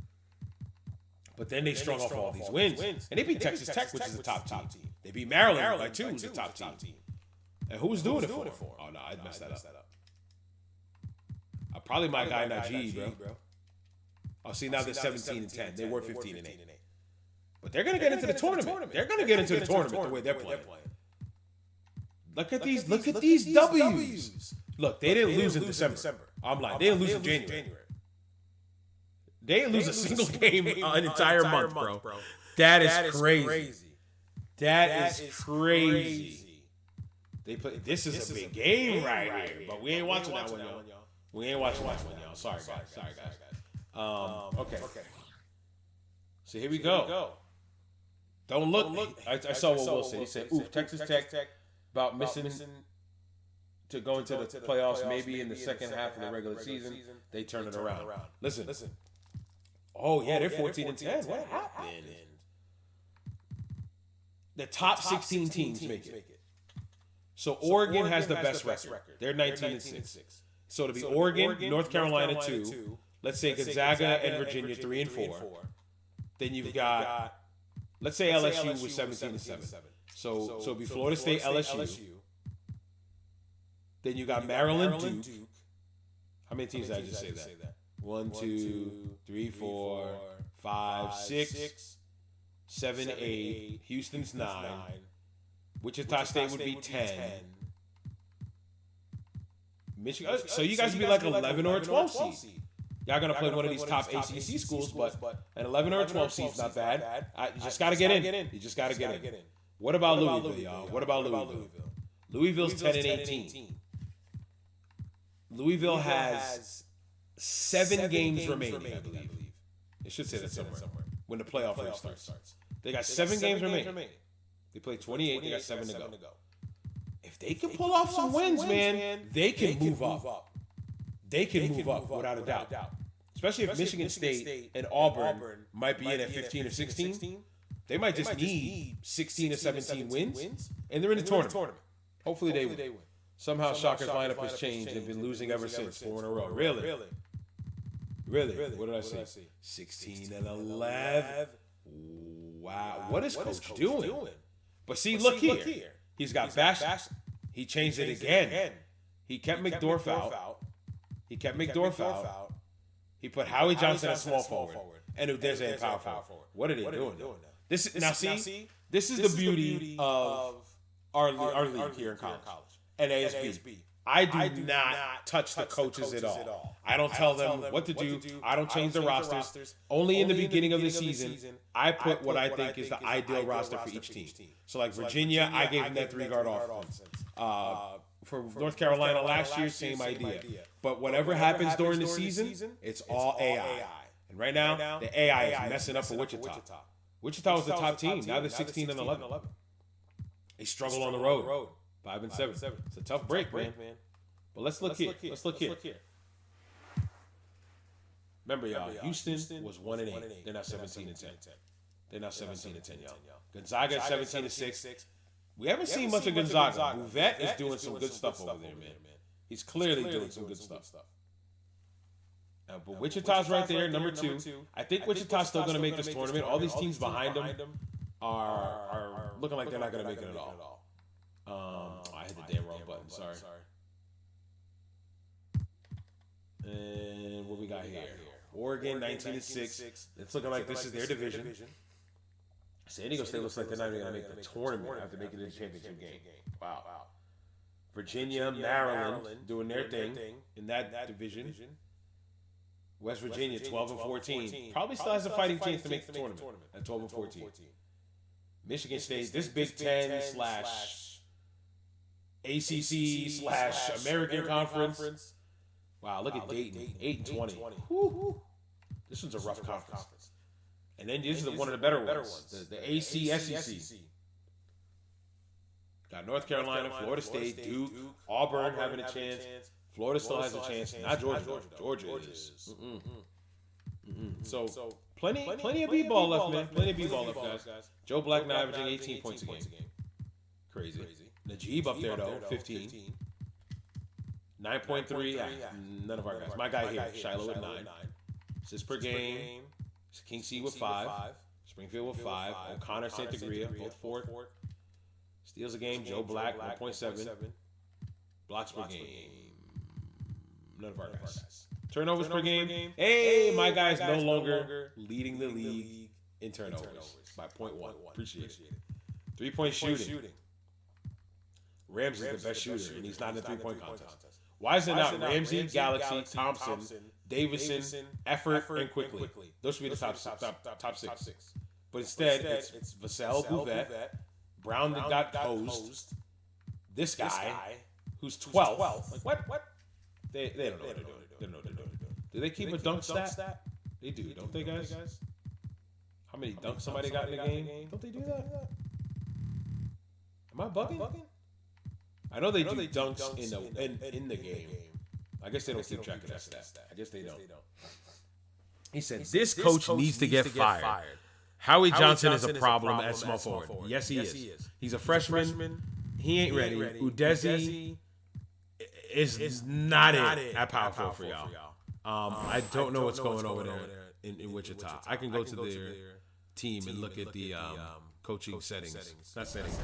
But then they strung off all these wins. And they beat Texas Tech, which is a top team. They beat Maryland by 2, who's a top team. And who was doing it for them? Oh, no, I'd mess that up. Probably my guy Najee, bro. Oh, see, now they're 17-10. They were 15-8. But they're going to get into the tournament. They're going to get into the tournament the way they're playing. Look at these W's. Look, they didn't lose in December. I'm lying. They didn't lose in January. They didn't lose a single game an entire month, bro. That is crazy. That is crazy. They play. This is a big game right here, but we ain't watching that one, y'all. We ain't watching that one, y'all. Sorry, guys. Okay. So here we go. Don't look. I saw what Will said. He said, "Ooh, Texas Tech about missing to go into the playoffs, maybe in the second half of the regular season. They turn it around." Listen. Oh yeah, they're 14-10. What happened? The top 16 teams make it. So Oregon has the best record. They're 19-6. So it'll be Oregon, North Carolina 2. Let's say Gonzaga and Virginia 3 and 4. Then you've got, let's say LSU was 17-7. So it'll be Florida State, LSU. Then you got Maryland, Duke. How many teams did I just say that? 1, 2, 3, 4, 5, 6, 7, 8. Houston's 9. Wichita State would be 10. Michigan. So you guys would be like 11 or a 12 seed. Y'all gonna play one of these top ACC schools, but an 11 or a 12 seed is not bad. You just gotta get in. You just gotta get in. What about Louisville, y'all? What about Louisville? Louisville's 10-18. Louisville has 7 games remaining, I believe. It should say that somewhere. when the playoff race starts. They got 7 games remaining. They played 28. They got 7 to go. If they can pull off some wins, man, they can move up. They can move up without a doubt. Especially if Michigan State and Auburn might be in at 15 or 16. They might just need 16 or 17 wins, and they're in the tournament. Hopefully they win. Somehow Shocker's lineup has changed and been losing ever since, 4 in a row. Really? What did I say? 16 and 11. Wow. What is Coach doing? But see, look here. He's got Bash. He changed it again. He kept McDorf out. He put Howie Johnson at small forward. And there's a power forward. What are they doing? This is the beauty of our league here in college. And ASB. I do not touch the coaches at all. I don't tell them what to do. I don't change the rosters. Only in the beginning of the season, I put what I think is the ideal roster for each team. So like Virginia, I gave them that 3-guard offense. For North Carolina last year, same idea. But whatever happens during the season, it's all AI. And right now, the AI is messing up for Wichita. Wichita was the top team. Now they're 16 and 11. They struggle on the road. 5 and 7. It's a tough break, man. But let's look here. Remember, y'all, Houston was 1 and 8. They're now 17 and 10. Y'all. Gonzaga is 17 and 6. We haven't seen much of Gonzaga. Bouvet is doing some good stuff over there, man. He's clearly doing some good stuff. But Wichita's right there, number 2. I think Wichita's still going to make this tournament. All these teams behind them are looking like they're not going to make it at all. I hit the damn wrong button. Sorry. And what we got here? Oregon 19 and 6. It's looking like this is their division. San Diego State looks like they're not even going to make the tournament after making the championship game. Wow. Virginia, Maryland doing their thing in that division. West Virginia 12 and 14. Probably still has a fighting chance to make the tournament at 12 and 14. Michigan State, this Big Ten / ACC / American Conference. Wow, look at Dayton, 8 and 20. Woo-hoo. This one's a rough conference. And then this is one of the better ones, the ACC. Got North Carolina, Florida State, Duke, Auburn having a chance. Florida still has a chance. Not Georgia. Georgia is. So plenty of b-ball left, man. Plenty of b-ball left, guys. Joe Black now averaging 18 points a game. Crazy. Najib up there though, 15. 9.3. None of our guys. My guy here, Shiloh with 9. Assists per game. King C with 5. Springfield with 5. O'Connor, Santagria, both 4. Steals a game. Joe Black, 1.7. Blocks per game. None of our guys. Turnovers per game. Hey, my guy's no longer leading the league in turnovers by 0.1. Appreciate it. 3-point shooting. Rams is the best shooter, and he's not in the 3-point contest. Why is it not Ramsey, Galaxy, Thompson, Davison, Effort, and Quickly? Those should be the top 6. But instead, it's Vassell, Bouvet, Brown that got posed, this guy, who's 12th. Like, what? They don't know what they're doing. They don't know what they're doing. Do they keep a dunk stat? They do, don't they, guys? How many dunks somebody got in the game? Don't they do that? Am I bugging? I know they do dunks in the game. I guess they don't keep track of that stat. I guess they don't. He said, this coach needs to get fired. Howie Johnson is a problem at small forward. Yes, he is. He's a freshman. He ain't ready. Udeze is not it at power forward for y'all. I don't know what's going over there in Wichita. I can go to their team and look at the coaching settings. Not settings,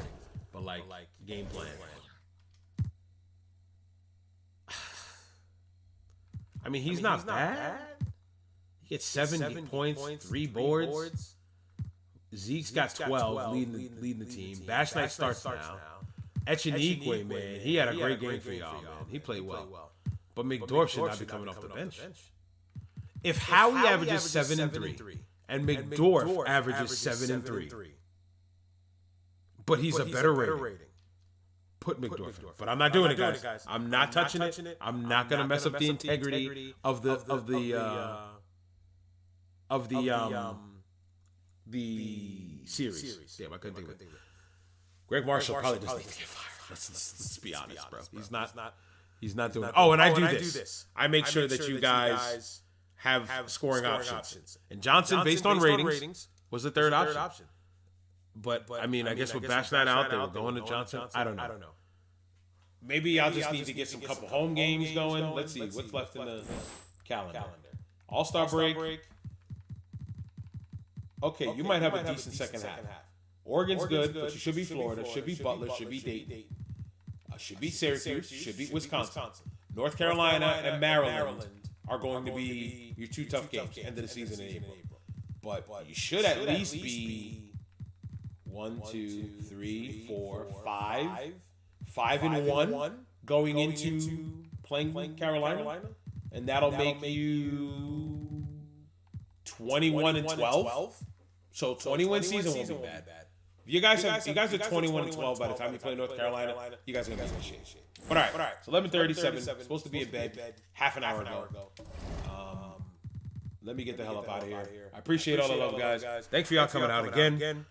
but like game plan. I mean, he's not bad. He gets 7 points, 3 boards. Zeke's got 12, leading the team. Bash Knight starts now. Echenique, man, he had a great game for y'all, man. He played well. But McDorf should not be coming off the bench. If Howie averages 7 and 3, and McDorf averages 7 and 3, but he's a better rating, put McDorf in. But I'm not doing it, guys. I'm not touching it. I'm not going to mess up the integrity of the the series. Damn, I couldn't think of it. Greg Marshall probably doesn't need to get fired. Let's be honest, bro. He's not doing it. Oh, and I do this. I make sure that you guys have scoring options. And Johnson, based on ratings, was the third option. But I mean, I guess with Bash Night out, they were going to Johnson. I don't know. Maybe I'll just need to get some couple home games going. Let's see what's left in the calendar. All-Star break. Okay, you might have a decent second half. Oregon's good, but you should be Florida, should be Butler, should be Dayton, should be Syracuse, should be Wisconsin. North Carolina and Maryland are going to be your two tough games, end of the season in April. But you should at least be 1, 2, 3, 4, 5, 5-1 going into playing Carolina, and that'll make you 21-12. So 20-win season won't be bad. If you guys are 21-12 by the time you play North Carolina, you guys are gonna be in shape. But all right, it's 11:37. Supposed to be in bed half an hour ago. Let me get the hell up out of here. I appreciate all the love, guys. Thanks for y'all coming out again.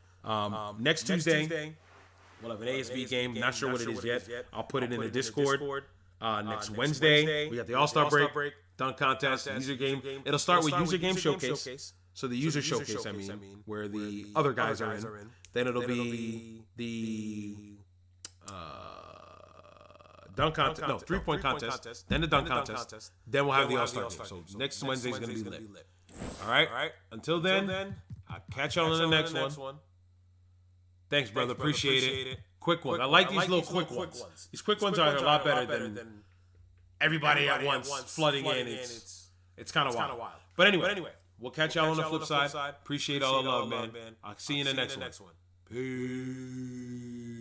Next Tuesday, we'll have an ASB game. Not sure what it is yet. I'll put it in the Discord. Next Wednesday, we got the All-Star break, dunk contest, user game. It'll start with user game showcase. So the user showcase, I mean, where the other guys are in. Then it'll be the dunk contest. No, 3-point contest. Then the dunk contest. Then we'll have the All-Star game. So next Wednesday is going to be lit. All right? Until then, I'll catch y'all on the next one. Thanks, brother. Appreciate it. Quick one. I like these little quick ones. These quick ones are a lot better than everybody at once flooding in. It's kind of wild. But anyway, we'll catch y'all on the flip side. Appreciate all the love, man. I'll see you in the next one. Peace.